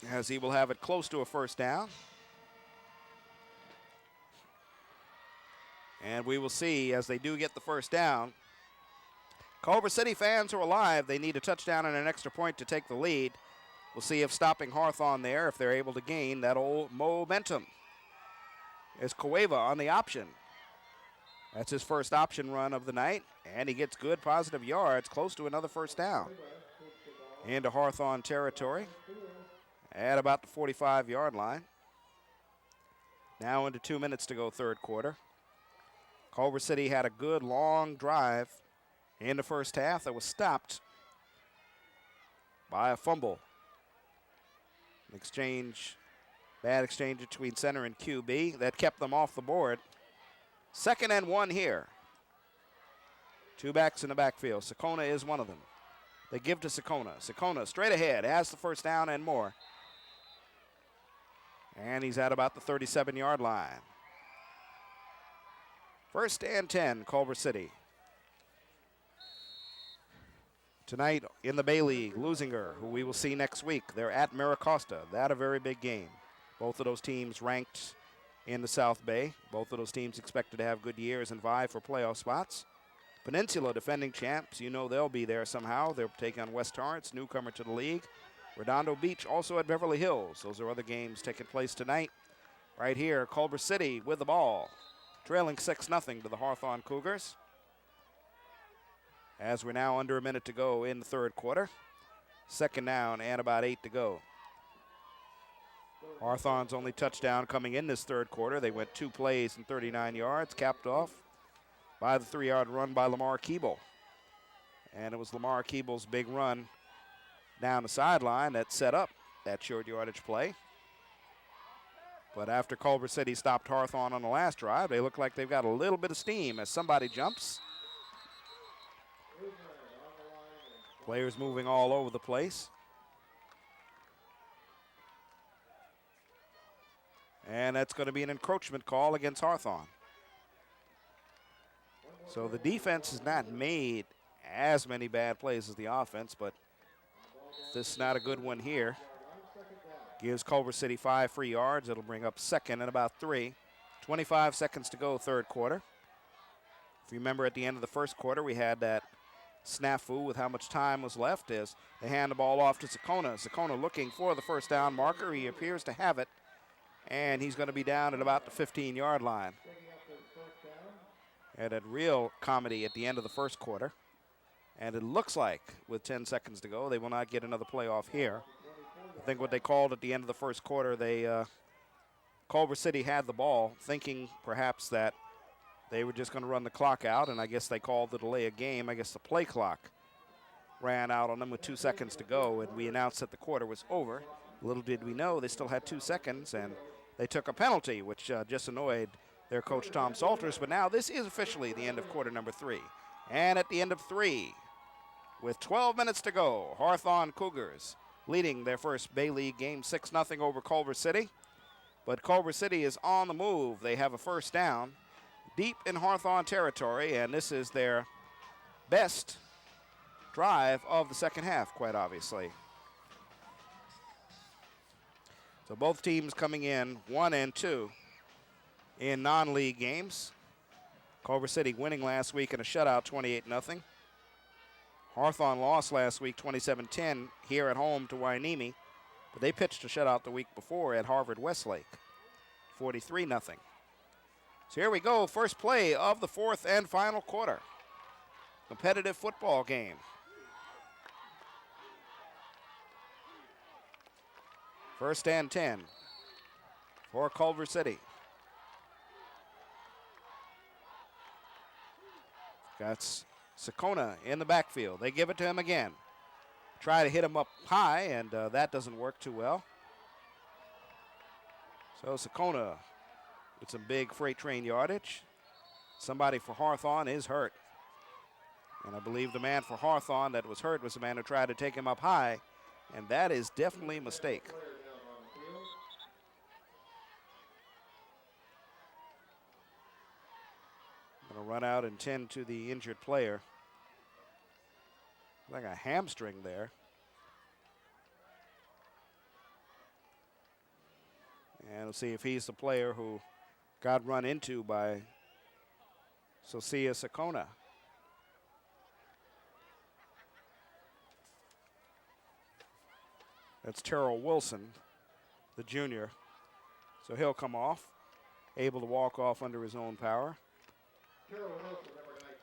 as he will have it close to a first down. And we will see as they do get the first down. Culver City fans are alive. They need a touchdown and an extra point to take the lead. We'll see if stopping Hawthorne there, if they're able to gain that old momentum. Is Cueva on the option. That's his first option run of the night, and he gets good positive yards, close to another first down. Into Hawthorne territory at about the 45-yard line. Now into 2 minutes to go, third quarter. Culver City had a good long drive in the first half that was stopped by a fumble. Bad exchange between center and QB. That kept them off the board. 2nd and 1 here. 2 backs in the backfield. Sakona is one of them. They give to Sakona. Sakona straight ahead, has the first down and more. And he's at about the 37-yard line. 1st and 10, Culver City. Tonight in the Bay League, Lusinger, who we will see next week, they're at Miracosta. That a very big game. Both of those teams ranked in the South Bay. Both of those teams expected to have good years and vie for playoff spots. Peninsula, defending champs, you know they'll be there somehow. They'll take on West Torrance, newcomer to the league. Redondo Beach also at Beverly Hills. Those are other games taking place tonight. Right here, Culver City with the ball, trailing 6-0 to the Hawthorne Cougars. As we're now under a minute to go in the 3rd quarter. 2nd down and about 8 to go. Hawthorne's only touchdown coming in this 3rd quarter. They went 2 plays and 39 yards, capped off by the 3-yard run by Lamar Keeble. And it was Lamar Keeble's big run down the sideline that set up that short yardage play. But after Culver City stopped Hawthorne on the last drive, they look like they've got a little bit of steam as somebody jumps. Players moving all over the place. And that's going to be an encroachment call against Hawthorne. So the defense has not made as many bad plays as the offense, but this is not a good one here. Gives Culver City 5 free yards. It'll bring up 2nd and about 3. 25 seconds to go, 3rd quarter. If you remember at the end of the 1st quarter, we had that snafu with how much time was left as they hand the ball off to Sakona. Sakona looking for the first down marker. He appears to have it, and he's going to be down at about the 15-yard line. Had a real comedy at the end of the 1st quarter. And it looks like with 10 seconds to go, they will not get another playoff here. I think what they called at the end of the 1st quarter, Culver City had the ball, thinking perhaps that they were just going to run the clock out, and I guess they called the delay of game. I guess the play clock ran out on them with 2 seconds to go, and we announced that the quarter was over. Little did we know they still had 2 seconds, and they took a penalty, which just annoyed their coach Tom Salters. But now this is officially the end of quarter number 3. And at the end of 3, with 12 minutes to go, Hawthorne Cougars leading their first Bay League game 6-0 over Culver City. But Culver City is on the move. They have a first down deep in Hawthorne territory, and this is their best drive of the 2nd half, quite obviously. So both teams coming in 1 and 2 in non-league games. Culver City winning last week in a shutout 28-0. Hawthorne lost last week 27-10 here at home to Wainimi, but they pitched a shutout the week before at Harvard Westlake, 43-0. So here we go, first play of the 4th and final quarter. Competitive football game. First and 10 for Culver City. Got Sakona in the backfield. They give it to him again. Try to hit him up high, and that doesn't work too well. So Sakona with some big freight train yardage. Somebody for Hawthorne is hurt. And I believe the man for Hawthorne that was hurt was the man who tried to take him up high, and that is definitely a mistake. Going to run out and tend to the injured player. Like a hamstring there. And we'll see if he's the player who got run into by Socia Sakona. That's Terrell Wilson, the junior. So he'll come off, able to walk off under his own power,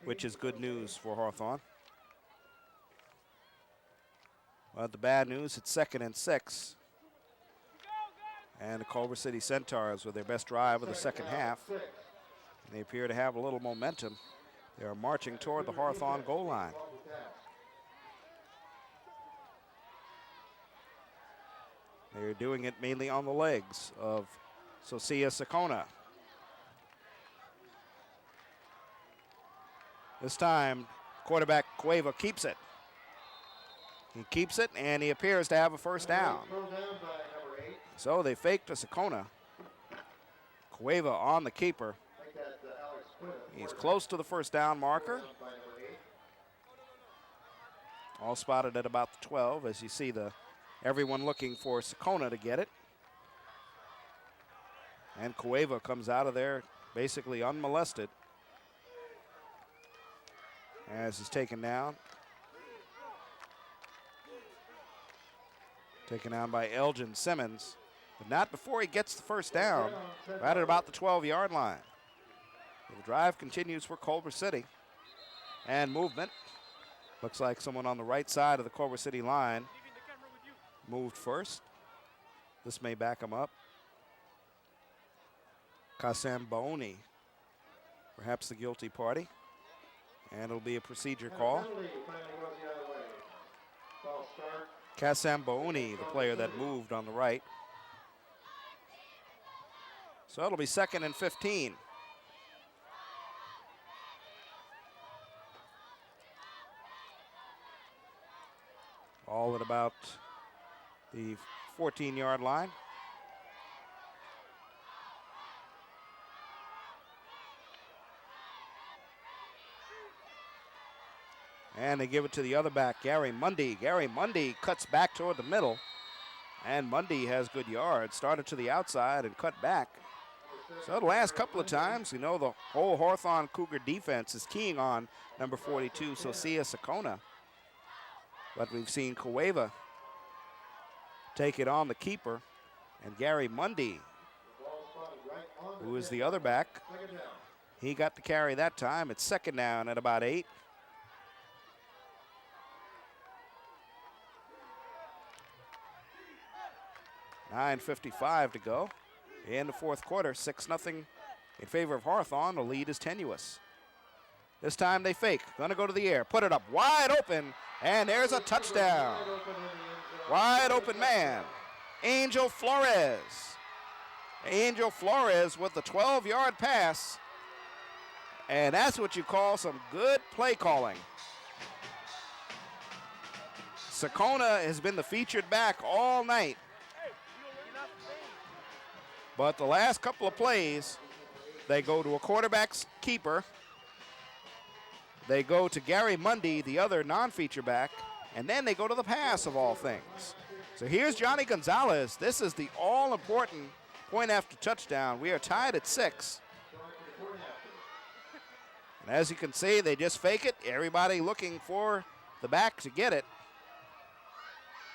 which is good news for Hawthorne. But the bad news, it's 2nd and 6. And the Culver City Centaurs with their best drive of the 2nd half. They appear to have a little momentum. They are marching toward the Hawthorne goal line. They're doing it mainly on the legs of Socia Sakona. This time, quarterback Cueva keeps it. He keeps it, and he appears to have a first down. So they faked to Sakona. Cueva on the keeper. He's close to the first down marker. All spotted at about the 12 as you see everyone looking for Sakona to get it. And Cueva comes out of there basically unmolested as he's taken down. Taken down by Elgin Simmons, but not before he gets the first down, right at about the 12-yard line. The drive continues for Culver City. And movement. Looks like someone on the right side of the Culver City line moved first. This may back him up. Casambaoni, perhaps the guilty party. And it'll be a procedure call. Casambaoni, the player that moved on the right. So it'll be 2nd and 15. All at about the 14-yard line. And they give it to the other back, Gary Mundy. Gary Mundy cuts back toward the middle. And Mundy has good yards. Started to the outside and cut back. So the last couple of times, you know, the whole Hawthorne Cougar defense is keying on number 42, Socia Sakona. But we've seen Cueva take it on the keeper. And Gary Mundy, who is the other back, he got to carry that time. It's 2nd down at about 8. $9:55 to go in the 4th quarter. 6-0 in favor of Hawthorne. The lead is tenuous. This time they fake. Gonna go to the air. Put it up wide open. And there's a touchdown. Wide open man. Angel Flores. Angel Flores with the 12-yard pass. And that's what you call some good play calling. Sakona has been the featured back all night. But the last couple of plays, they go to a quarterback's keeper. They go to Gary Mundy, the other non-feature back, and then they go to the pass of all things. So here's Johnny Gonzalez. This is the all-important point after touchdown. We are tied at 6. And as you can see, they just fake it. Everybody looking for the back to get it.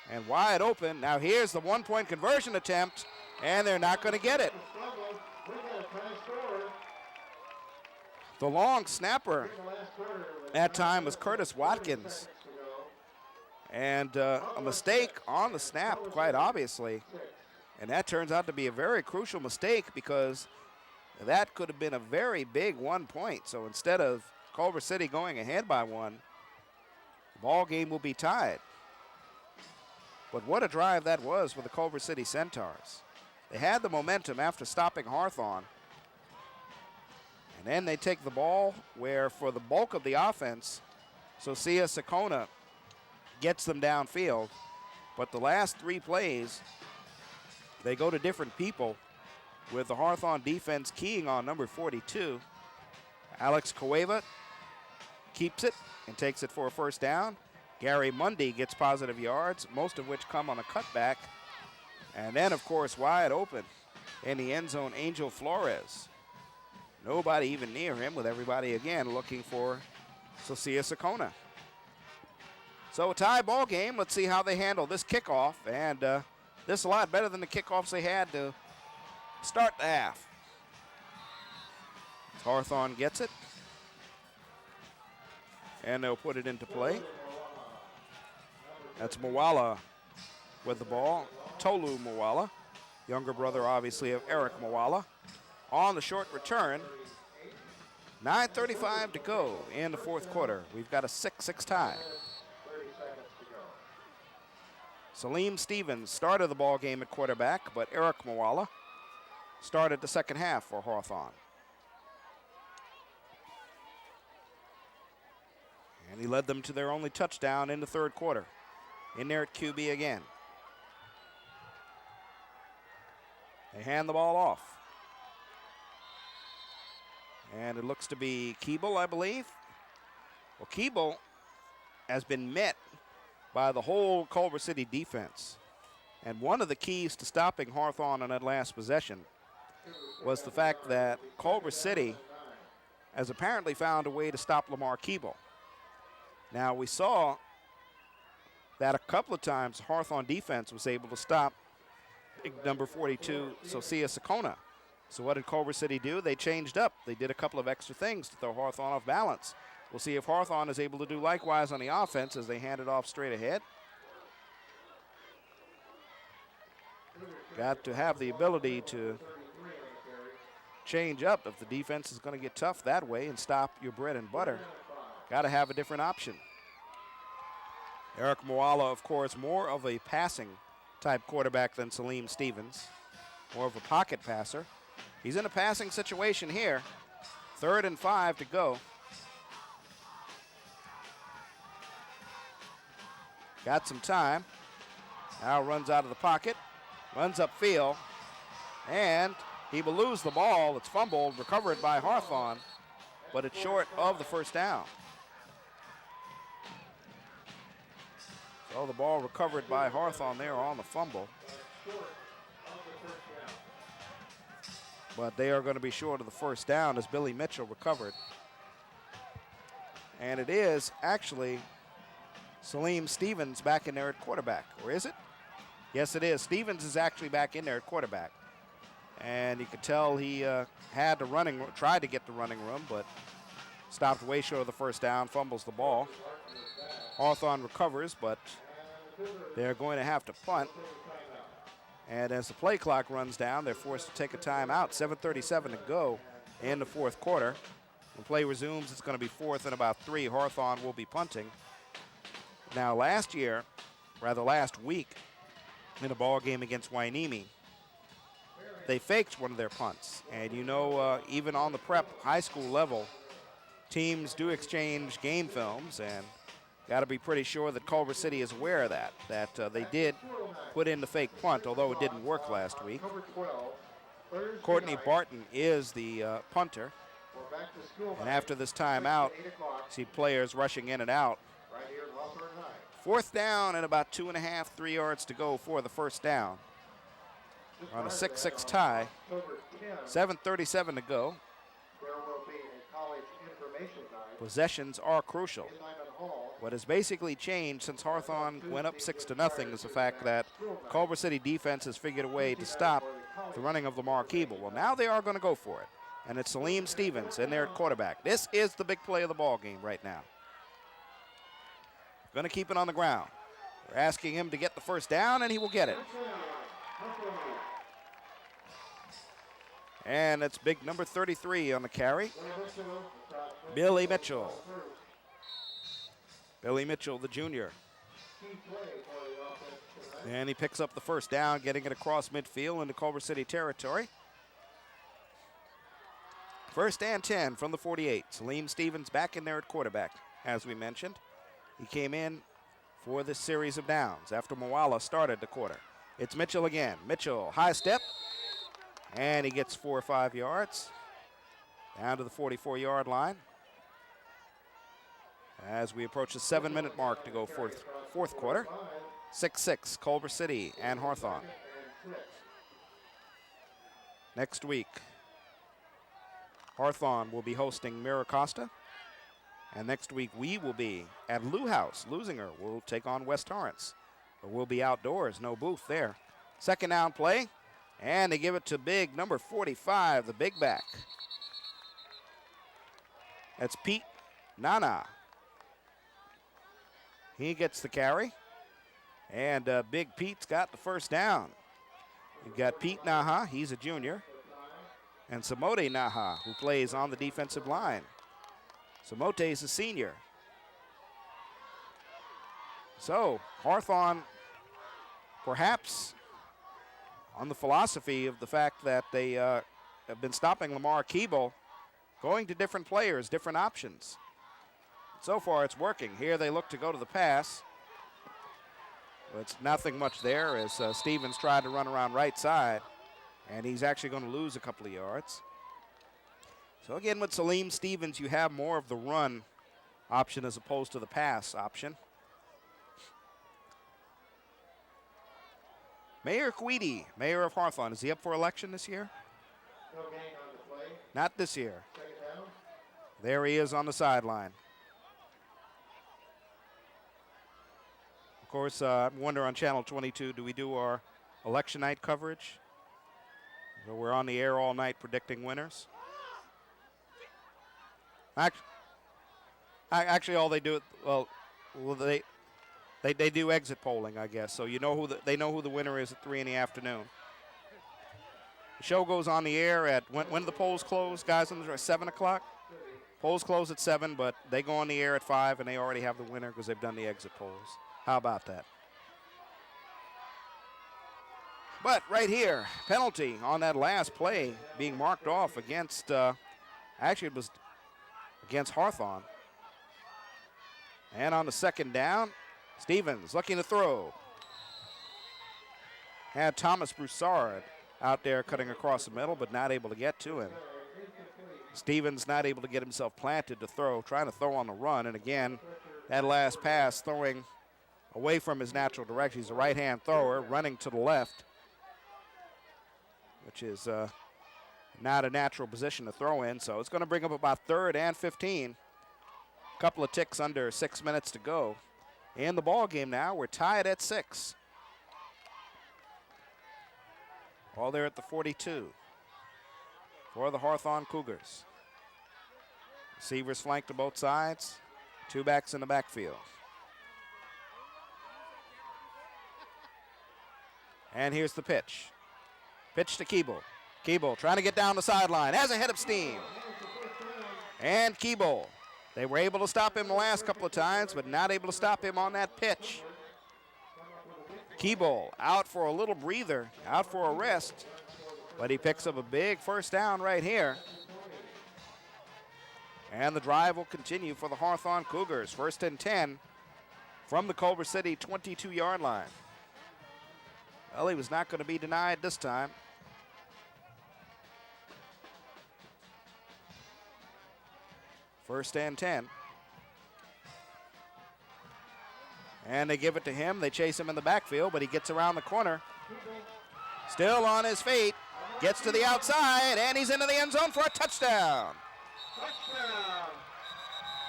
And wide open. Now here's the one-point conversion attempt. And they're not going to get it. The long snapper that time was Curtis Watkins. And a mistake on the snap, quite obviously. And that turns out to be a very crucial mistake because that could have been a very big 1 point. So instead of Culver City going ahead by 1, the ball game will be tied. But what a drive that was for the Culver City Centaurs. They had the momentum after stopping Hawthorne. And then they take the ball where for the bulk of the offense, Socia Sakona gets them downfield. But the last 3 plays, they go to different people with the Hawthorne defense keying on number 42. Alex Cueva keeps it and takes it for a first down. Gary Mundy gets positive yards, most of which come on a cutback. And then, of course, wide open in the end zone, Angel Flores. Nobody even near him, with everybody again looking for Socia Sakona. So a tie ball game. Let's see how they handle this kickoff. And this is a lot better than the kickoffs they had to start the half. Hawthorne gets it. And they'll put it into play. That's Mwala with the ball. Tolu Mwala, younger brother, obviously, of Eric Mwala. On the short return, 9:35 to go in the 4th quarter. We've got a 6-6 tie. Salim Stevens started the ball game at quarterback, but Eric Mwala started the second half for Hawthorne. And he led them to their only touchdown in the third quarter. In there at QB again. They hand the ball off. And it looks to be Keeble, I believe. Well, Keeble has been met by the whole Culver City defense. And one of the keys to stopping Hawthorne on that last possession was the fact that Culver City has apparently found a way to stop Lamar Keeble. Now, we saw that a couple of times Hawthorne defense was able to stop big number 42, Sosia Sakona. So what did Culver City do? They changed up. They did a couple of extra things to throw Hawthorne off balance. We'll see if Hawthorne is able to do likewise on the offense as they hand it off straight ahead. Got to have the ability to change up if the defense is going to get tough that way and stop your bread and butter. Got to have a different option. Eric Mwala, of course, more of a passing type quarterback than Salim Stevens. More of a pocket passer. He's in a passing situation here. 3rd and 5 to go. Got some time. Now runs out of the pocket. Runs upfield. And he will lose the ball. It's fumbled, recovered by Hawthorne, but it's short of the first down. So the ball recovered by Hawthorne there on the fumble. But they are going to be short of the first down as Billy Mitchell recovered. And it is actually Salim Stevens back in there at quarterback, or is it? Yes, it is. Stevens is actually back in there at quarterback. And you could tell he tried to get the running room, but stopped way short of the first down, fumbles the ball. Hawthorne recovers, but they're going to have to punt. And as the play clock runs down, they're forced to take a timeout. 7:37 to go in the fourth quarter. When play resumes, it's going to be 4th and about 3. Hawthorne will be punting. Now, last week, in a ball game against Wainimi, they faked one of their punts. And even on the prep high school level, teams do exchange game films, and got to be pretty sure that Culver City is aware of that they did put in the fake punt, although it didn't work last week. Courtney Barton is the punter. And after this timeout, see players rushing in and out. 4th down and about 2.5, 3 yards to go for the first down. On a 6-6 tie. 7:37 to go. Possessions are crucial. What has basically changed since Hawthorne went up 6-0 is the fact that Culver City defense has figured a way to stop the running of Lamar Keeble. Well, now they are going to go for it. And it's Salim Stevens in there at quarterback. This is the big play of the ball game right now. Going to keep it on the ground. They're asking him to get the first down, and he will get it. And it's big number 33 on the carry. Billy Mitchell. Billy Mitchell, the junior. And he picks up the first down, getting it across midfield into Culver City territory. 1st and 10 from the 48. Salim Stevens back in there at quarterback, as we mentioned. He came in for this series of downs after Mwala started the quarter. It's Mitchell again. Mitchell, high step. And he gets 4 or 5 yards. Down to the 44-yard line. As we approach the 7-minute mark to go fourth quarter. 6-6, Culver City and Hawthorne. Next week, Hawthorne will be hosting Miracosta. And next week, we will be at Lou House. Lusinger will take on West Torrance. But we'll be outdoors, no booth there. 2nd down play, and they give it to big number 45, the big back. That's Pete Nana. He gets the carry, and Big Pete's got the first down. You've got Pete Naha, he's a junior, and Samote Naha, who plays on the defensive line. Samote is a senior. So Hawthorne perhaps on the philosophy of the fact that they have been stopping Lamar Keeble, going to different players, different options. So far, it's working. Here they look to go to the pass. It's nothing much there as Stevens tried to run around right side, and he's actually going to lose a couple of yards. So again, with Salim Stevens, you have more of the run option as opposed to the pass option. Mayor Queedy, mayor of Hawthorne, is he up for election this year? No gain on the play. Not this year. Second down. There he is on the sideline. Of course, I wonder on Channel 22, do we do our election night coverage? So we're on the air all night predicting winners. Actually, all they do, they do exit polling, I guess. So you know they know who the winner is at 3 in the afternoon. The show goes on the air at when do the polls close, guys? 7 o'clock. Polls close at 7, but they go on the air at 5, and they already have the winner because they've done the exit polls. How about that? But right here, penalty on that last play being marked off against, actually it was against Hawthorne. And on the second down, Stevens looking to throw. Had Thomas Broussard out there cutting across the middle, but not able to get to him. Stevens not able to get himself planted to throw, trying to throw on the run. And again, that last pass throwing away from his natural direction. He's a right-hand thrower running to the left, which is not a natural position to throw in. So it's going to bring up about 3rd and 15. A couple of ticks under 6 minutes to go. In the ball game now, we're tied at 6. All there at the 42 for the Hawthorne Cougars. Receivers flanked to both sides. 2 backs in the backfield. And here's the pitch. Pitch to Keeble. Keeble trying to get down the sideline. Has a head of steam. And Keeble. They were able to stop him the last couple of times, but not able to stop him on that pitch. Keeble out for a little breather, out for a rest, but he picks up a big first down right here. And the drive will continue for the Hawthorne Cougars. 1st and 10 from the Culver City 22-yard line. Well, he was not going to be denied this time. First and 10. And they give it to him. They chase him in the backfield, but he gets around the corner. Still on his feet. Gets to the outside, and he's into the end zone for a touchdown.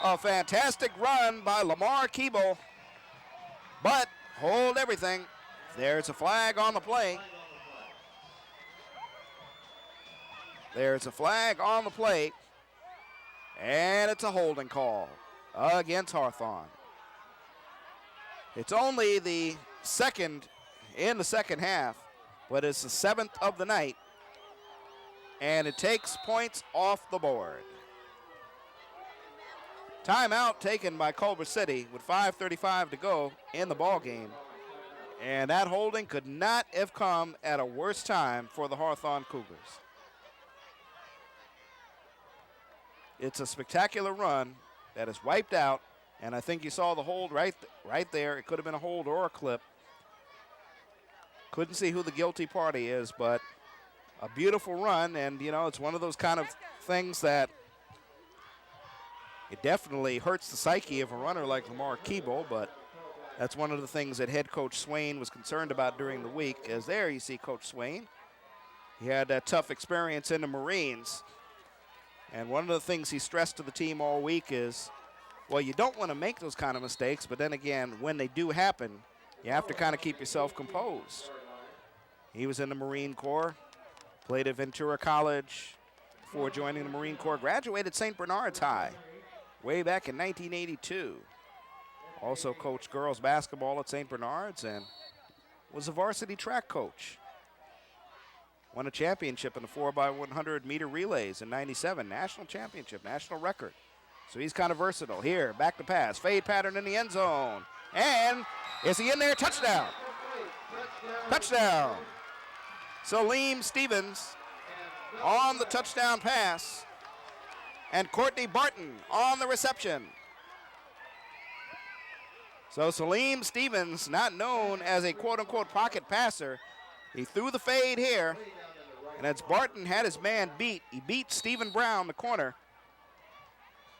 A fantastic run by Lamar Keeble. But hold everything. There's a flag on the play. There's a flag on the play. And it's a holding call against Hawthorne. It's only the second in the second half, but it's the 7th of the night. And it takes points off the board. Timeout taken by Culver City with 5:35 to go in the ball game. And that holding could not have come at a worse time for the Hawthorne Cougars. It's a spectacular run that is wiped out, and I think you saw the hold right there. It could have been a hold or a clip. Couldn't see who the guilty party is, but a beautiful run, and, you know, it's one of those kind of things that it definitely hurts the psyche of a runner like Lamar Keeble, but that's one of the things that head coach Swain was concerned about during the week, as there you see Coach Swain. He had that tough experience in the Marines. And one of the things he stressed to the team all week is, well, you don't want to make those kind of mistakes, but then again, when they do happen, you have to kind of keep yourself composed. He was in the Marine Corps, played at Ventura College before joining the Marine Corps, graduated St. Bernard's High way back in 1982. Also coached girls basketball at St. Bernard's and was a varsity track coach. Won a championship in the 4x100 meter relays in '97, national championship, national record. So he's kind of versatile. Here, back to pass, fade pattern in the end zone. And is he in there? Touchdown. Touchdown. Salim Stevens on the touchdown pass, and Courtney Barton on the reception. So Salim Stevens, not known as a quote-unquote pocket passer, he threw the fade here, and as Barton had his man beat, he beat Stephen Brown, the corner.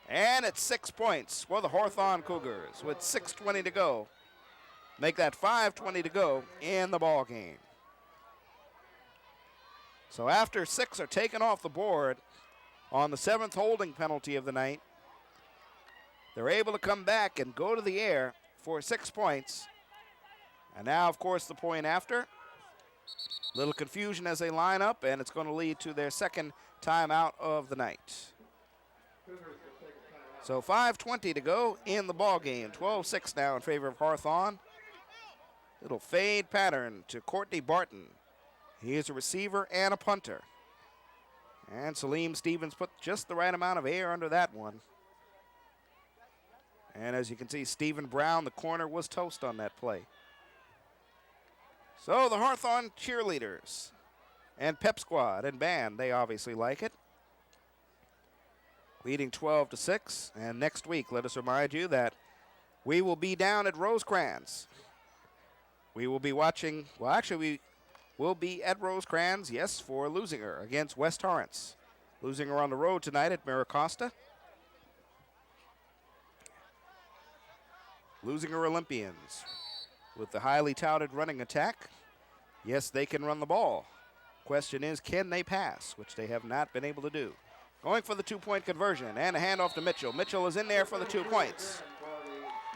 And it's 6 points for the Hawthorne Cougars with 6:20 to go. Make that 5:20 to go in the ball game. So after 6 are taken off the board on the 7th holding penalty of the night, they're able to come back and go to the air for 6 points. And now, of course, the point after. Little confusion as they line up, and it's going to lead to their second timeout of the night. So 5:20 to go in the ball game. 12-6 now in favor of Hawthorne. Little fade pattern to Courtney Barton. He is a receiver and a punter. And Salim Stevens put just the right amount of air under that one. And as you can see, Stephen Brown, the corner, was toast on that play. So the Hawthorne cheerleaders and pep squad and band, they obviously like it. Leading 12-6. And next week, let us remind you that we will be down at Rosecrans. We will be watching, well, actually, we will be at Rosecrans, yes, for Lusinger against West Torrance. Lusinger on the road tonight at Maricosta. Lusinger Olympians with the highly touted running attack. Yes, they can run the ball. Question is, can they pass, which they have not been able to do. Going for the 2-point conversion and a handoff to Mitchell. Mitchell is in there for the 2 points.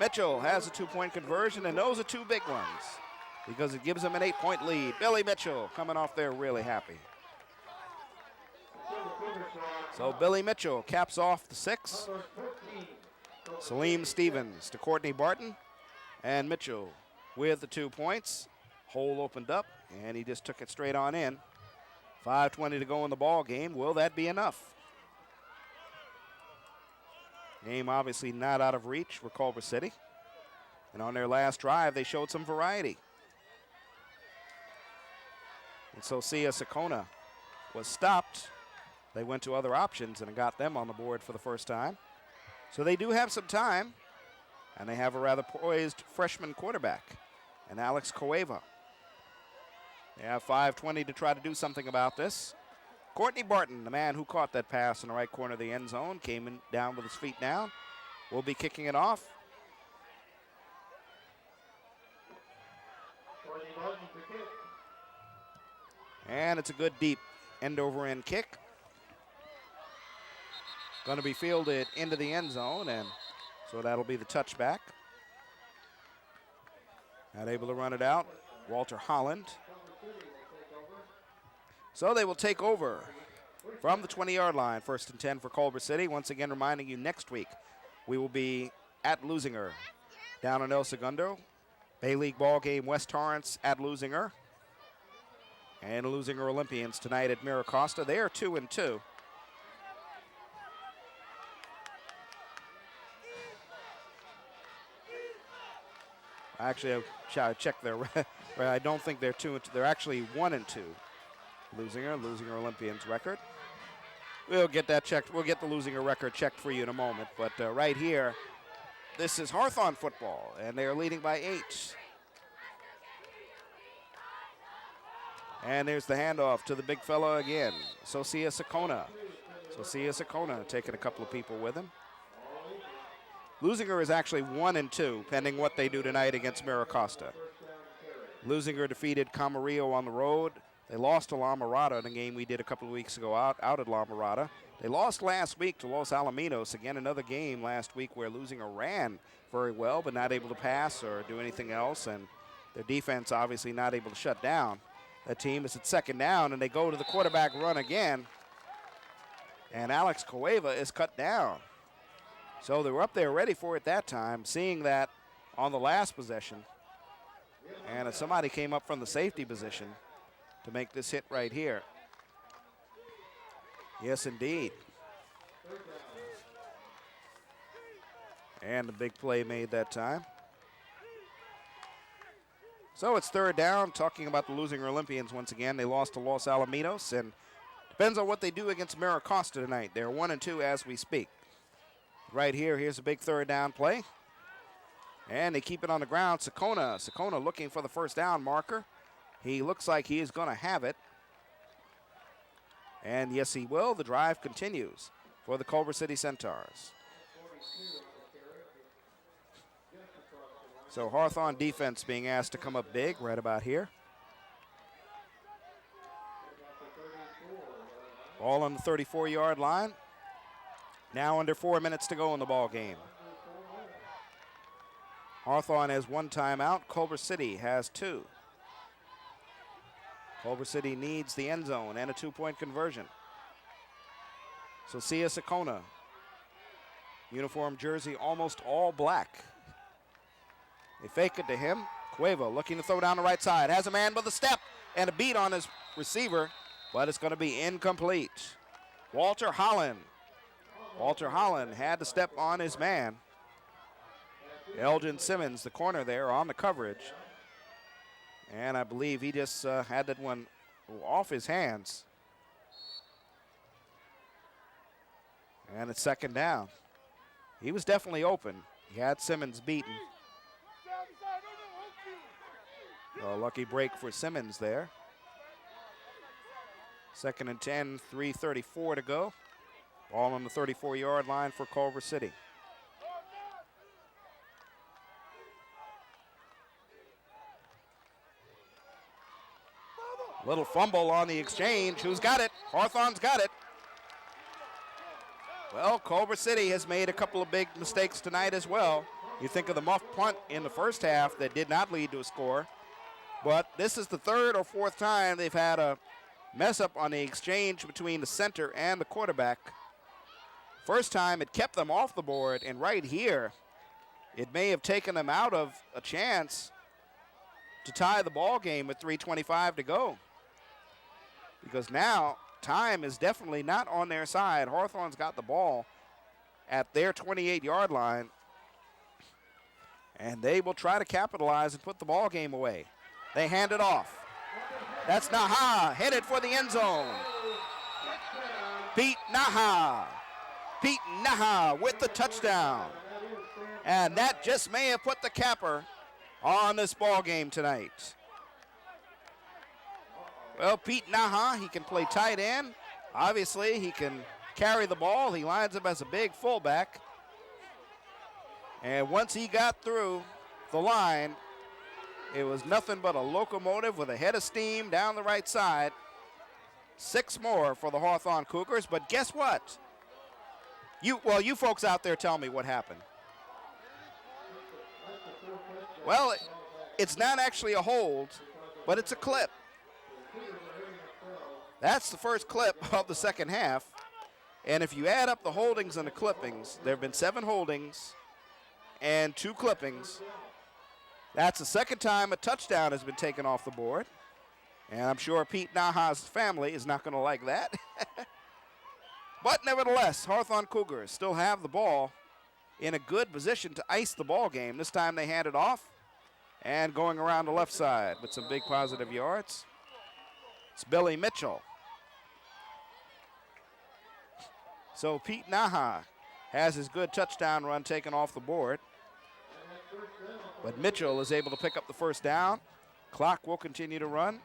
Mitchell has a 2-point conversion, and those are 2 big ones because it gives them an 8-point lead. Billy Mitchell coming off there really happy. So Billy Mitchell caps off the 6. Salim Stevens to Courtney Barton, and Mitchell with the 2 points. Hole opened up, and he just took it straight on in. 5:20 to go in the ball game. Will that be enough? Game obviously not out of reach for Culver City. And on their last drive, they showed some variety. And so Sia Sakona was stopped. They went to other options and got them on the board for the first time. So they do have some time, and they have a rather poised freshman quarterback, and Alex Cueva. They have 5:20 to try to do something about this. Courtney Barton, the man who caught that pass in the right corner of the end zone, came in down with his feet down. Will be kicking it off. And it's a good deep end-over-end kick. Going to be fielded into the end zone, and so that'll be the touchback. Not able to run it out. Walter Holland. So they will take over from the 20-yard line, 1st and 10 for Culver City. Once again, reminding you next week we will be at Lusinger down in El Segundo. Bay League ball game, West Torrance at Lusinger. And Lusinger Olympians tonight at Maricosta. They are 2-2. Actually, I checked their. I don't think they're 2-2. They're actually 1-2. Lusinger Olympians record. We'll get that checked. We'll get the Lusinger record checked for you in a moment. But right here, this is Hawthorne football, and they are leading by 8. And there's the handoff to the big fella again, Socia Sakona. Socia Sakona taking a couple of people with him. Lusinger is actually 1-2, pending what they do tonight against Maricosta. Lusinger defeated Camarillo on the road. They lost to La Mirada in a game we did a couple of weeks ago out at La Mirada. They lost last week to Los Alamitos. Again, another game last week where Lusinger ran very well, but not able to pass or do anything else. And their defense obviously not able to shut down that team. It's at 2nd down, and they go to the quarterback run again. And Alex Cueva is cut down. So they were up there ready for it that time, seeing that on the last possession. And somebody came up from the safety position to make this hit right here. Yes, indeed. And the big play made that time. So it's third down. Talking about the losing Olympians once again. They lost to Los Alamitos, and depends on what they do against Maricosta tonight. They're 1-2 as we speak. Right here, here's a big third down play. And they keep it on the ground. Sakona looking for the first down marker. He looks like he is going to have it. And yes, he will. The drive continues for the Culver City Centaurs. So Hawthorne defense being asked to come up big right about here. Ball on the 34-yard line. Now under 4 minutes to go in the ball game. Hawthorne has one timeout. Culver City has two. Culver City needs the end zone and a two-point conversion. So Sia Sakona, uniform jersey almost all black. They fake it to him. Cueva looking to throw down the right side. Has a man with a step and a beat on his receiver, but it's going to be incomplete. Walter Holland had to step on his man. Elgin Simmons, the corner there, on the coverage. And I believe he just had that one off his hands. And it's second down. He was definitely open. He had Simmons beaten. A lucky break for Simmons there. 2nd and 10, 3:34 to go. Ball on the 34-yard line for Culver City. Little fumble on the exchange. Who's got it? Hawthorne's got it. Well, Culver City has made a couple of big mistakes tonight as well. You think of the muff punt in the first half that did not lead to a score. But this is the third or fourth time they've had a mess up on the exchange between the center and the quarterback. First time it kept them off the board, and right here it may have taken them out of a chance to tie the ball game with 3:25 to go. Because now time is definitely not on their side. Hawthorne's got the ball at their 28-yard line, and they will try to capitalize and put the ball game away. They hand it off. That's Naha, headed for the end zone. Pete Naha with the touchdown. And that just may have put the capper on this ball game tonight. Well, Pete Naha, he can play tight end. Obviously, he can carry the ball. He lines up as a big fullback. And once he got through the line, it was nothing but a locomotive with a head of steam down the right side. 6 more for the Hawthorne Cougars, but guess what? You folks out there tell me what happened. Well, it's not actually a hold, but it's a clip. That's the first clip of the second half. And if you add up the holdings and the clippings, there have been 7 holdings and 2 clippings. That's the second time a touchdown has been taken off the board. And I'm sure Pete Naha's family is not going to like that. But nevertheless, Hawthorne Cougars still have the ball in a good position to ice the ball game. This time they hand it off and going around the left side with some big positive yards. It's Billy Mitchell. So Pete Naha has his good touchdown run taken off the board. But Mitchell is able to pick up the first down. Clock will continue to run.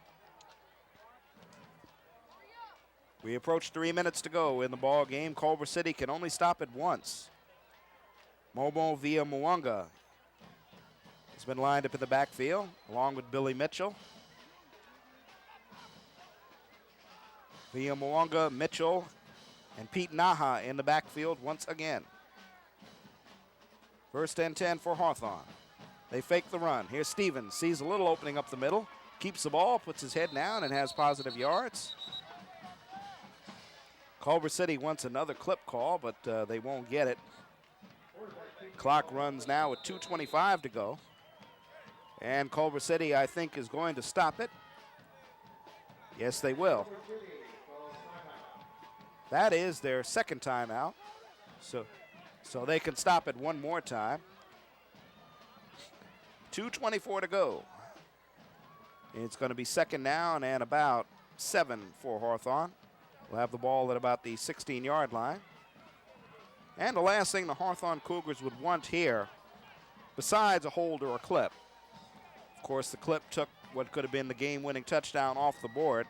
We approach 3 minutes to go in the ball game. Culver City can only stop it once. Momo via Mwanga has been lined up in the backfield along with Billy Mitchell. Via Mwanga, Mitchell, and Pete Naha in the backfield once again. 1st and 10 for Hawthorne. They fake the run. Here's Stevens, sees a little opening up the middle, keeps the ball, puts his head down, and has positive yards. Culver City wants another clip call, but they won't get it. Clock runs now with 2:25 to go. And Culver City, I think, is going to stop it. Yes, they will. That is their second timeout. So they can stop it one more time. 2:24 to go. It's going to be second down and about 7 for Hawthorne. We'll have the ball at about the 16-yard line. And the last thing the Hawthorne Cougars would want here, besides a hold or a clip, of course the clip took what could have been the game-winning touchdown off the board.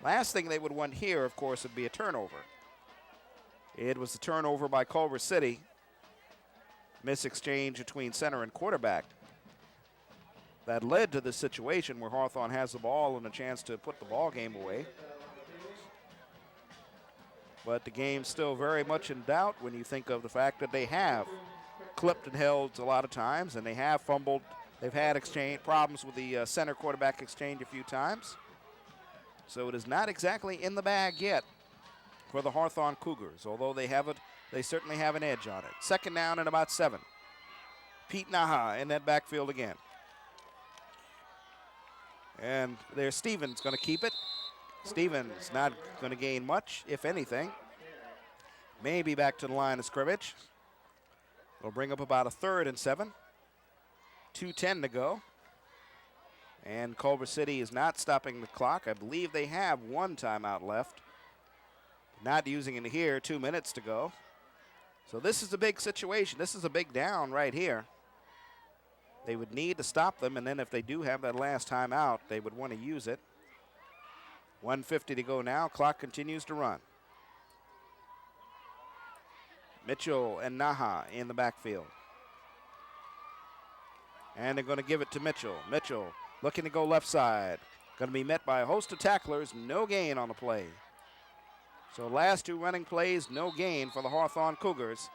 Last thing they would want here, of course, would be a turnover. It was a turnover by Culver City. Misexchange between center and quarterback. That led to this situation where Hawthorne has the ball and a chance to put the ball game away. But the game's still very much in doubt when you think of the fact that they have clipped and held a lot of times, and they have fumbled. They've had problems with the center quarterback exchange a few times. So it is not exactly in the bag yet for the Hawthorne Cougars, although they certainly have an edge on it. Second down and about 7. Pete Naha in that backfield again. And there's Stevens going to keep it. Stevens not going to gain much, if anything. Maybe back to the line of scrimmage. We'll bring up about a 3rd and 7. 2:10 to go. And Culver City is not stopping the clock. I believe they have 1 timeout left. Not using it here, 2 minutes to go. So this is a big situation. This is a big down right here. They would need to stop them, and then if they do have that last timeout, they would want to use it. 1:50 to go now. Clock continues to run. Mitchell and Naha in the backfield. And they're going to give it to Mitchell. Mitchell looking to go left side. Going to be met by a host of tacklers. No gain on the play. So last 2 running plays, no gain for the Hawthorne Cougars.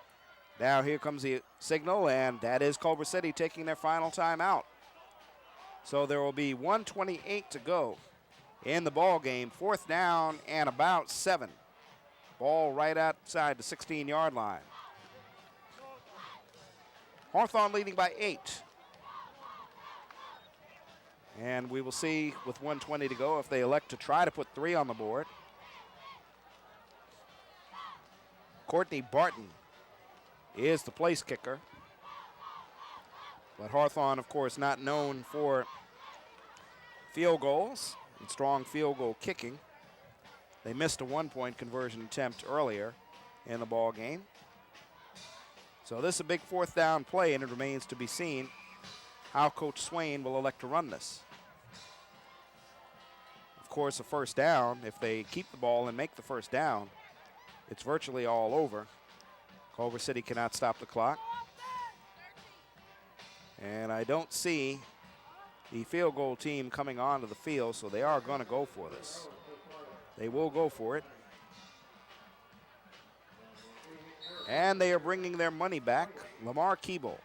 Now here comes the signal, and that is Culver City taking their final timeout. So there will be 1:28 to go in the ball game. 4th down and about 7. Ball right outside the 16-yard line. Hawthorne leading by 8. And we will see with 1:20 to go if they elect to try to put 3 on the board. Courtney Barton is the place kicker. But Hawthorne, of course, not known for field goals and strong field goal kicking. They missed a 1-point conversion attempt earlier in the ball game. So this is a big 4th down play, and it remains to be seen how Coach Swain will elect to run this. Of course, a 1st down, if they keep the ball and make the 1st down, it's virtually all over. Culver City cannot stop the clock. And I don't see the field goal team coming onto the field, so they are going to go for this. They will go for it. And they are bringing their money back. Lamar Keeble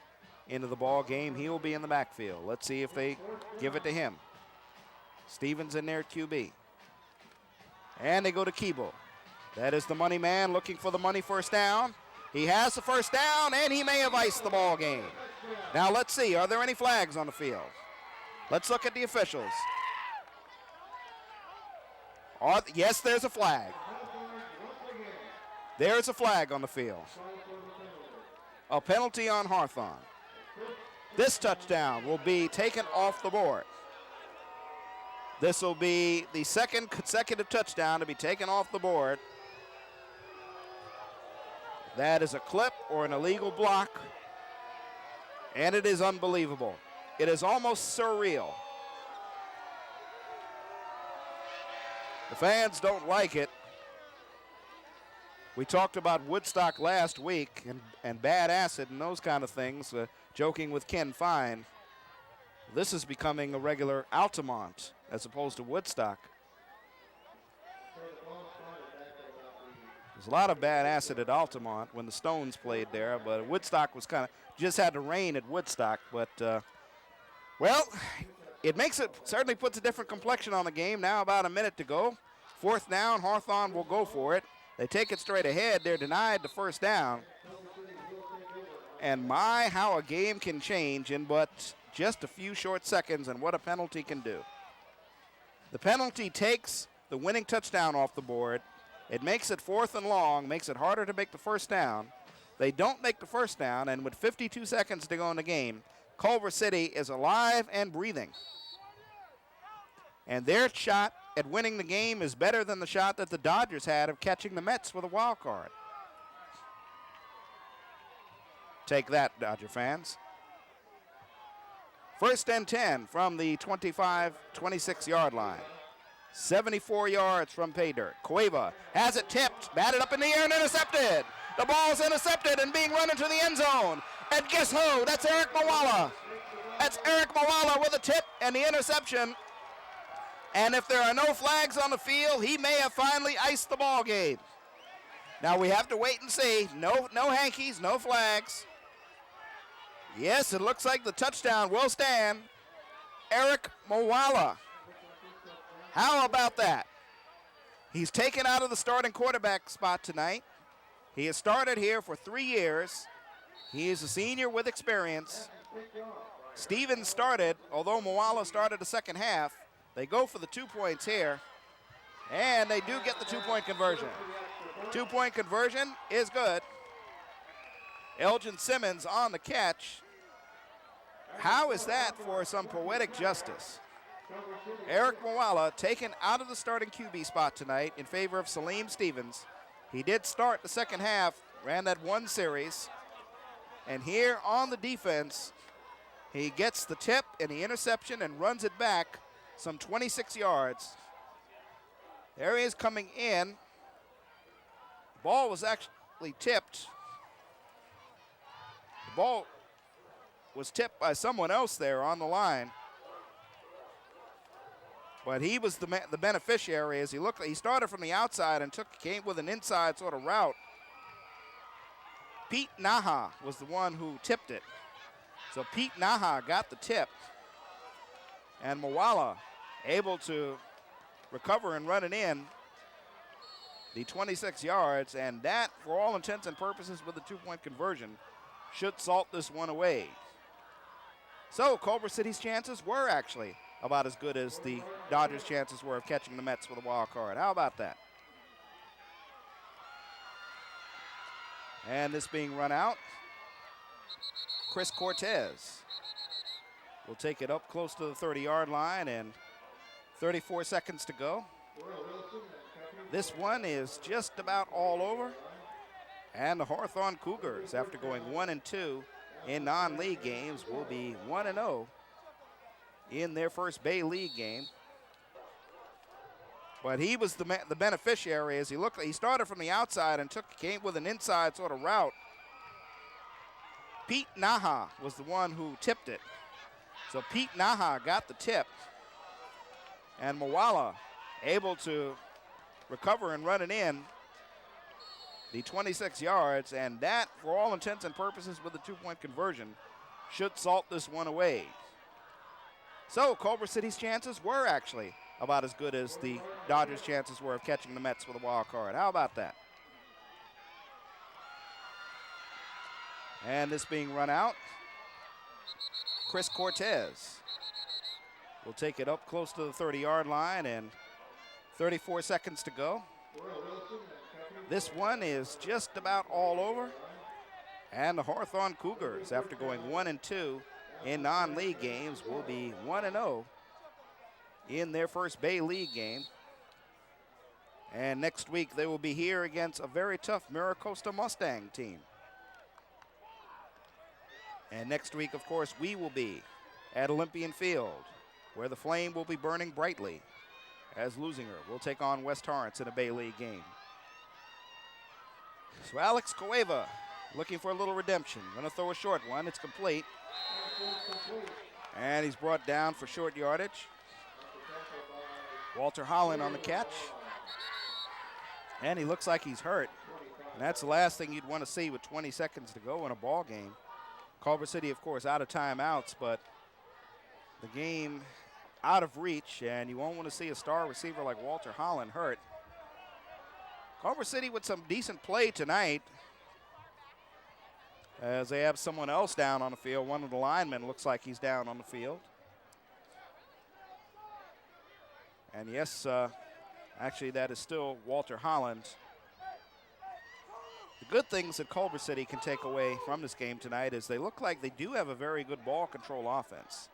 into the ball game. He will be in the backfield. Let's see if they give it to him. Stevens in there at QB. And they go to Keeble. That is the money man looking for the money 1st down. He has the 1st down, and he may have iced the ball game. Now let's see, are there any flags on the field? Let's look at the officials. Yes, there's a flag. There's a flag on the field. A penalty on Hawthorne. This touchdown will be taken off the board. This will be the 2nd consecutive touchdown to be taken off the board. That is a clip or an illegal block, and it is unbelievable. It is almost surreal. The fans don't like it. We talked about Woodstock last week and bad acid and those kind of things, joking with Ken Fine. This is becoming a regular Altamont as opposed to Woodstock. There's a lot of bad acid at Altamont when the Stones played there, but Woodstock was just had to rain at Woodstock. But, well, it certainly puts a different complexion on the game. Now about a minute to go. 4th down, Hawthorne will go for it. They take it straight ahead. They're denied the 1st down. And my, how a game can change in but just a few short seconds, and what a penalty can do. The penalty takes the winning touchdown off the board. It makes it 4th and long, makes it harder to make the 1st down. They don't make the 1st down, and with 52 seconds to go in the game, Culver City is alive and breathing. And their shot at winning the game is better than the shot that the Dodgers had of catching the Mets with a wild card. Take that, Dodger fans. 1st and 10 from the 26-yard line. 74 yards from pay dirt. Cueva has it tipped, batted up in the air and intercepted. The ball's intercepted and being run into the end zone. And guess who? That's Eric Mawala. That's Eric Mawala with a tip and the interception. And if there are no flags on the field, he may have finally iced the ball game. Now we have to wait and see. No hankies, no flags. Yes, it looks like the touchdown will stand. Eric Mawala. How about that? He's taken out of the starting quarterback spot tonight. He has started here for 3 years. He is a senior with experience. Stevens started, although Mawala started the second half. They go for the 2 points here, and they do get the 2-point conversion. 2-point conversion is good. Elgin Simmons on the catch. How is that for some poetic justice? Eric Mawala taken out of the starting QB spot tonight in favor of Salim Stevens. He did start the second half, ran that one series. And here on the defense, he gets the tip and the interception and runs it back some 26 yards. There he is coming in. The ball was actually tipped. The ball was tipped by someone else there on the line. But he was the beneficiary as he started from the outside and came with an inside sort of route. Pete Naha was the one who tipped it. So Pete Naha got the tip. And Mawala able to recover and run it in the 26 yards. And that, for all intents and purposes, with the 2-point conversion, should salt this one away. So Culver City's chances were actually about as good as the Dodgers' chances were of catching the Mets with a wild card. How about that? And this being run out. Chris Cortez will take it up close to the 30-yard line and 34 seconds to go. This one is just about all over. And the Hawthorne Cougars, after going 1-2 in non-league games, will be 1-0 in their first Bay League game. But he was the beneficiary as he started from the outside and came with an inside sort of route. Pete Naha was the one who tipped it. So Pete Naha got the tip. And Mawala able to recover and run it in the 26 yards. And that, for all intents and purposes, with the 2-point conversion, should salt this one away. So Culver City's chances were actually about as good as the Dodgers' chances were of catching the Mets with a wild card. How about that? And this being run out. Chris Cortez will take it up close to the 30-yard line and 34 seconds to go. This one is just about all over. And the Hawthorne Cougars, after going 1-2 in non-league games, will be 1-0 in their first Bay League game. And next week they will be here against a very tough Miracosta Mustang team. And next week, of course, we will be at Olympian Field, where the flame will be burning brightly as Lusinger will take on West Torrance in a Bay League game. So Alex Cueva looking for a little redemption. Going to throw a short one. It's complete. And he's brought down for short yardage. Walter Holland on the catch. And he looks like he's hurt. And that's the last thing you'd want to see with 20 seconds to go in a ball game. Culver City, of course, out of timeouts, but the game out of reach, and you won't want to see a star receiver like Walter Holland hurt. Culver City with some decent play tonight as they have someone else down on the field. One of the linemen looks like he's down on the field. And yes, actually that is still Walter Holland. The good things that Culver City can take away from this game tonight is they look like they do have a very good ball control offense.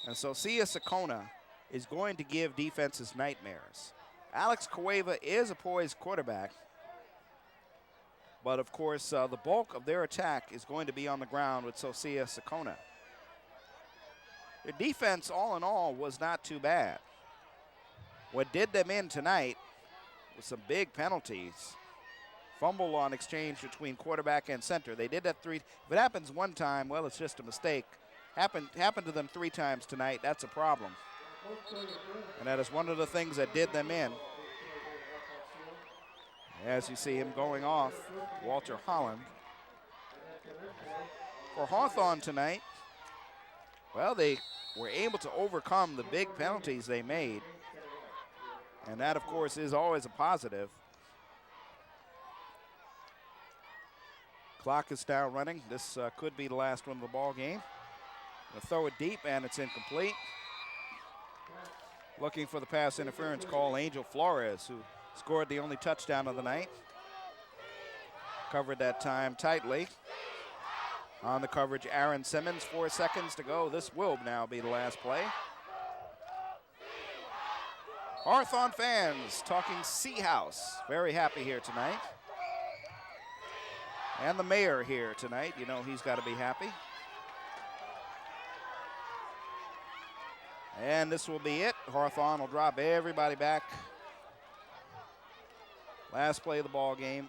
And so Sia Sakona is going to give defenses nightmares. Alex Cueva is a poised quarterback, but of course the bulk of their attack is going to be on the ground with Socia Sakona. Their defense, all in all, was not too bad. What did them in tonight was some big penalties. Fumble on exchange between quarterback and center. They did that three. If it happens one time, well, it's just a mistake. Happened to them 3 times tonight. That's a problem. And that is one of the things that did them in. As you see him going off, Walter Holland. For Hawthorne tonight, well, they were able to overcome the big penalties they made. And that, of course, is always a positive. Clock is now running. This could be the last one of the ball game. They'll throw it deep, and it's incomplete. Looking for the pass interference call, Angel Flores, who scored the only touchdown of the night. Covered that time tightly. On the coverage, Aaron Simmons, 4 seconds to go. This will now be the last play. Hawthorne fans talking Sea House. Very happy here tonight. And the mayor here tonight. You know he's got to be happy. And this will be it. Hawthorne will drop everybody back. Last play of the ball game.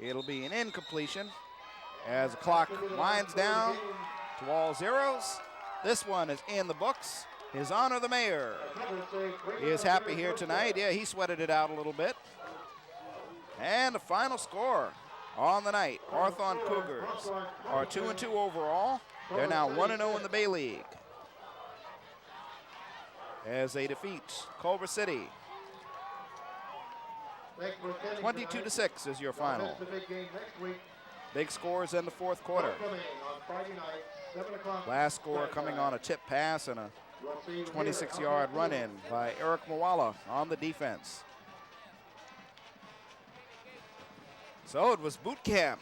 It'll be an incompletion as the clock winds down to all zeros. This one is in the books. His Honor the Mayor is happy here tonight. Yeah, he sweated it out a little bit. And the final score on the night. Hawthorne Cougars are 2-2 overall. They're now 1-0 in the Bay League, as they defeat Culver City. 22-6 is your final. Big scores in the fourth quarter. Last score coming on a tip pass and a 26-yard run-in by Eric Mwala on the defense. So it was boot camp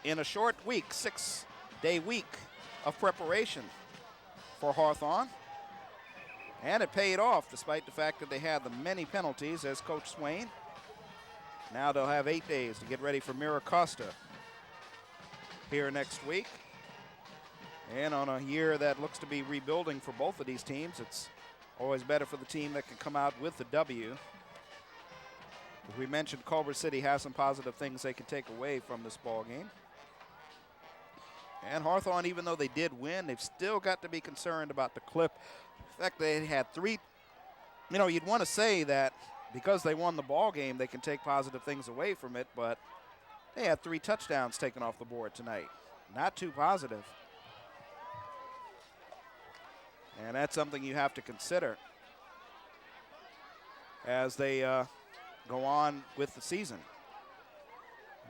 in a short week, 6-day week of preparation for Hawthorne. And it paid off despite the fact that they had the many penalties as Coach Swain. Now they'll have 8 days to get ready for Mira Costa here next week. And on a year that looks to be rebuilding for both of these teams, it's always better for the team that can come out with the W. As we mentioned, Culver City has some positive things they can take away from this ball game. And Hawthorne, even though they did win, they've still got to be concerned about the clip. In fact, they had 3, you'd want to say that because they won the ball game, they can take positive things away from it, but they had 3 touchdowns taken off the board tonight. Not too positive. And that's something you have to consider as they go on with the season.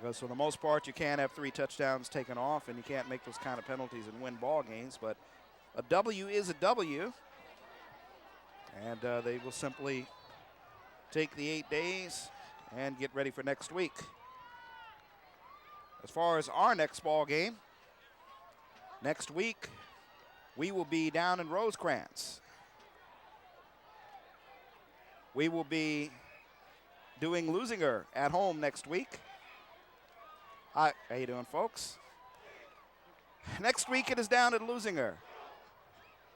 Because for the most part, you can't have 3 touchdowns taken off, and you can't make those kind of penalties and win ball games. But a W is a W, and they will simply take the 8 days and get ready for next week. As far as our next ball game, next week we will be down in Rosecrans. We will be doing Lusinger at home next week. Hi, how you doing, folks? Next week it is down at Lusinger.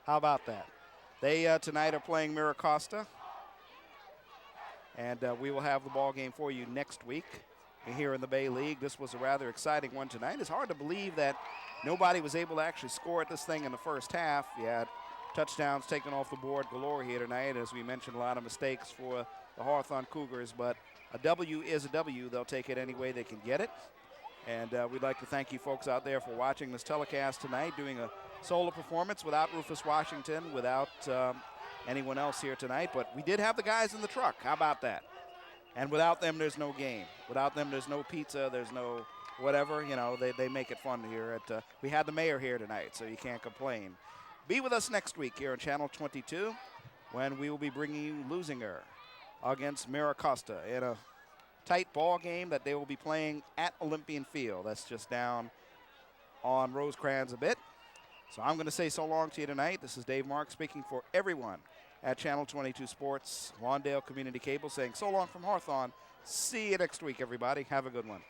How about that? They tonight are playing Mira Costa, and we will have the ball game for you next week here in the Bay League. This was a rather exciting one tonight. It's hard to believe that nobody was able to actually score at this thing in the first half. You had touchdowns taken off the board galore here tonight. As we mentioned, a lot of mistakes for the Hawthorne Cougars, but a W is a W. They'll take it any way they can get it. And we'd like to thank you folks out there for watching this telecast tonight, doing a solo performance without Rufus Washington, without anyone else here tonight. But we did have the guys in the truck. How about that? And without them, there's no game. Without them, there's no pizza. There's no whatever. They make it fun here. We had the mayor here tonight, so you can't complain. Be with us next week here on Channel 22 when we will be bringing you Lusinger against Mira Costa in a tight ball game that they will be playing at Olympian Field. That's just down on Rosecrans a bit. So I'm going to say so long to you tonight. This is Dave Marks speaking for everyone at Channel 22 Sports. Lawndale Community Cable saying so long from Hawthorne. See you next week, everybody. Have a good one.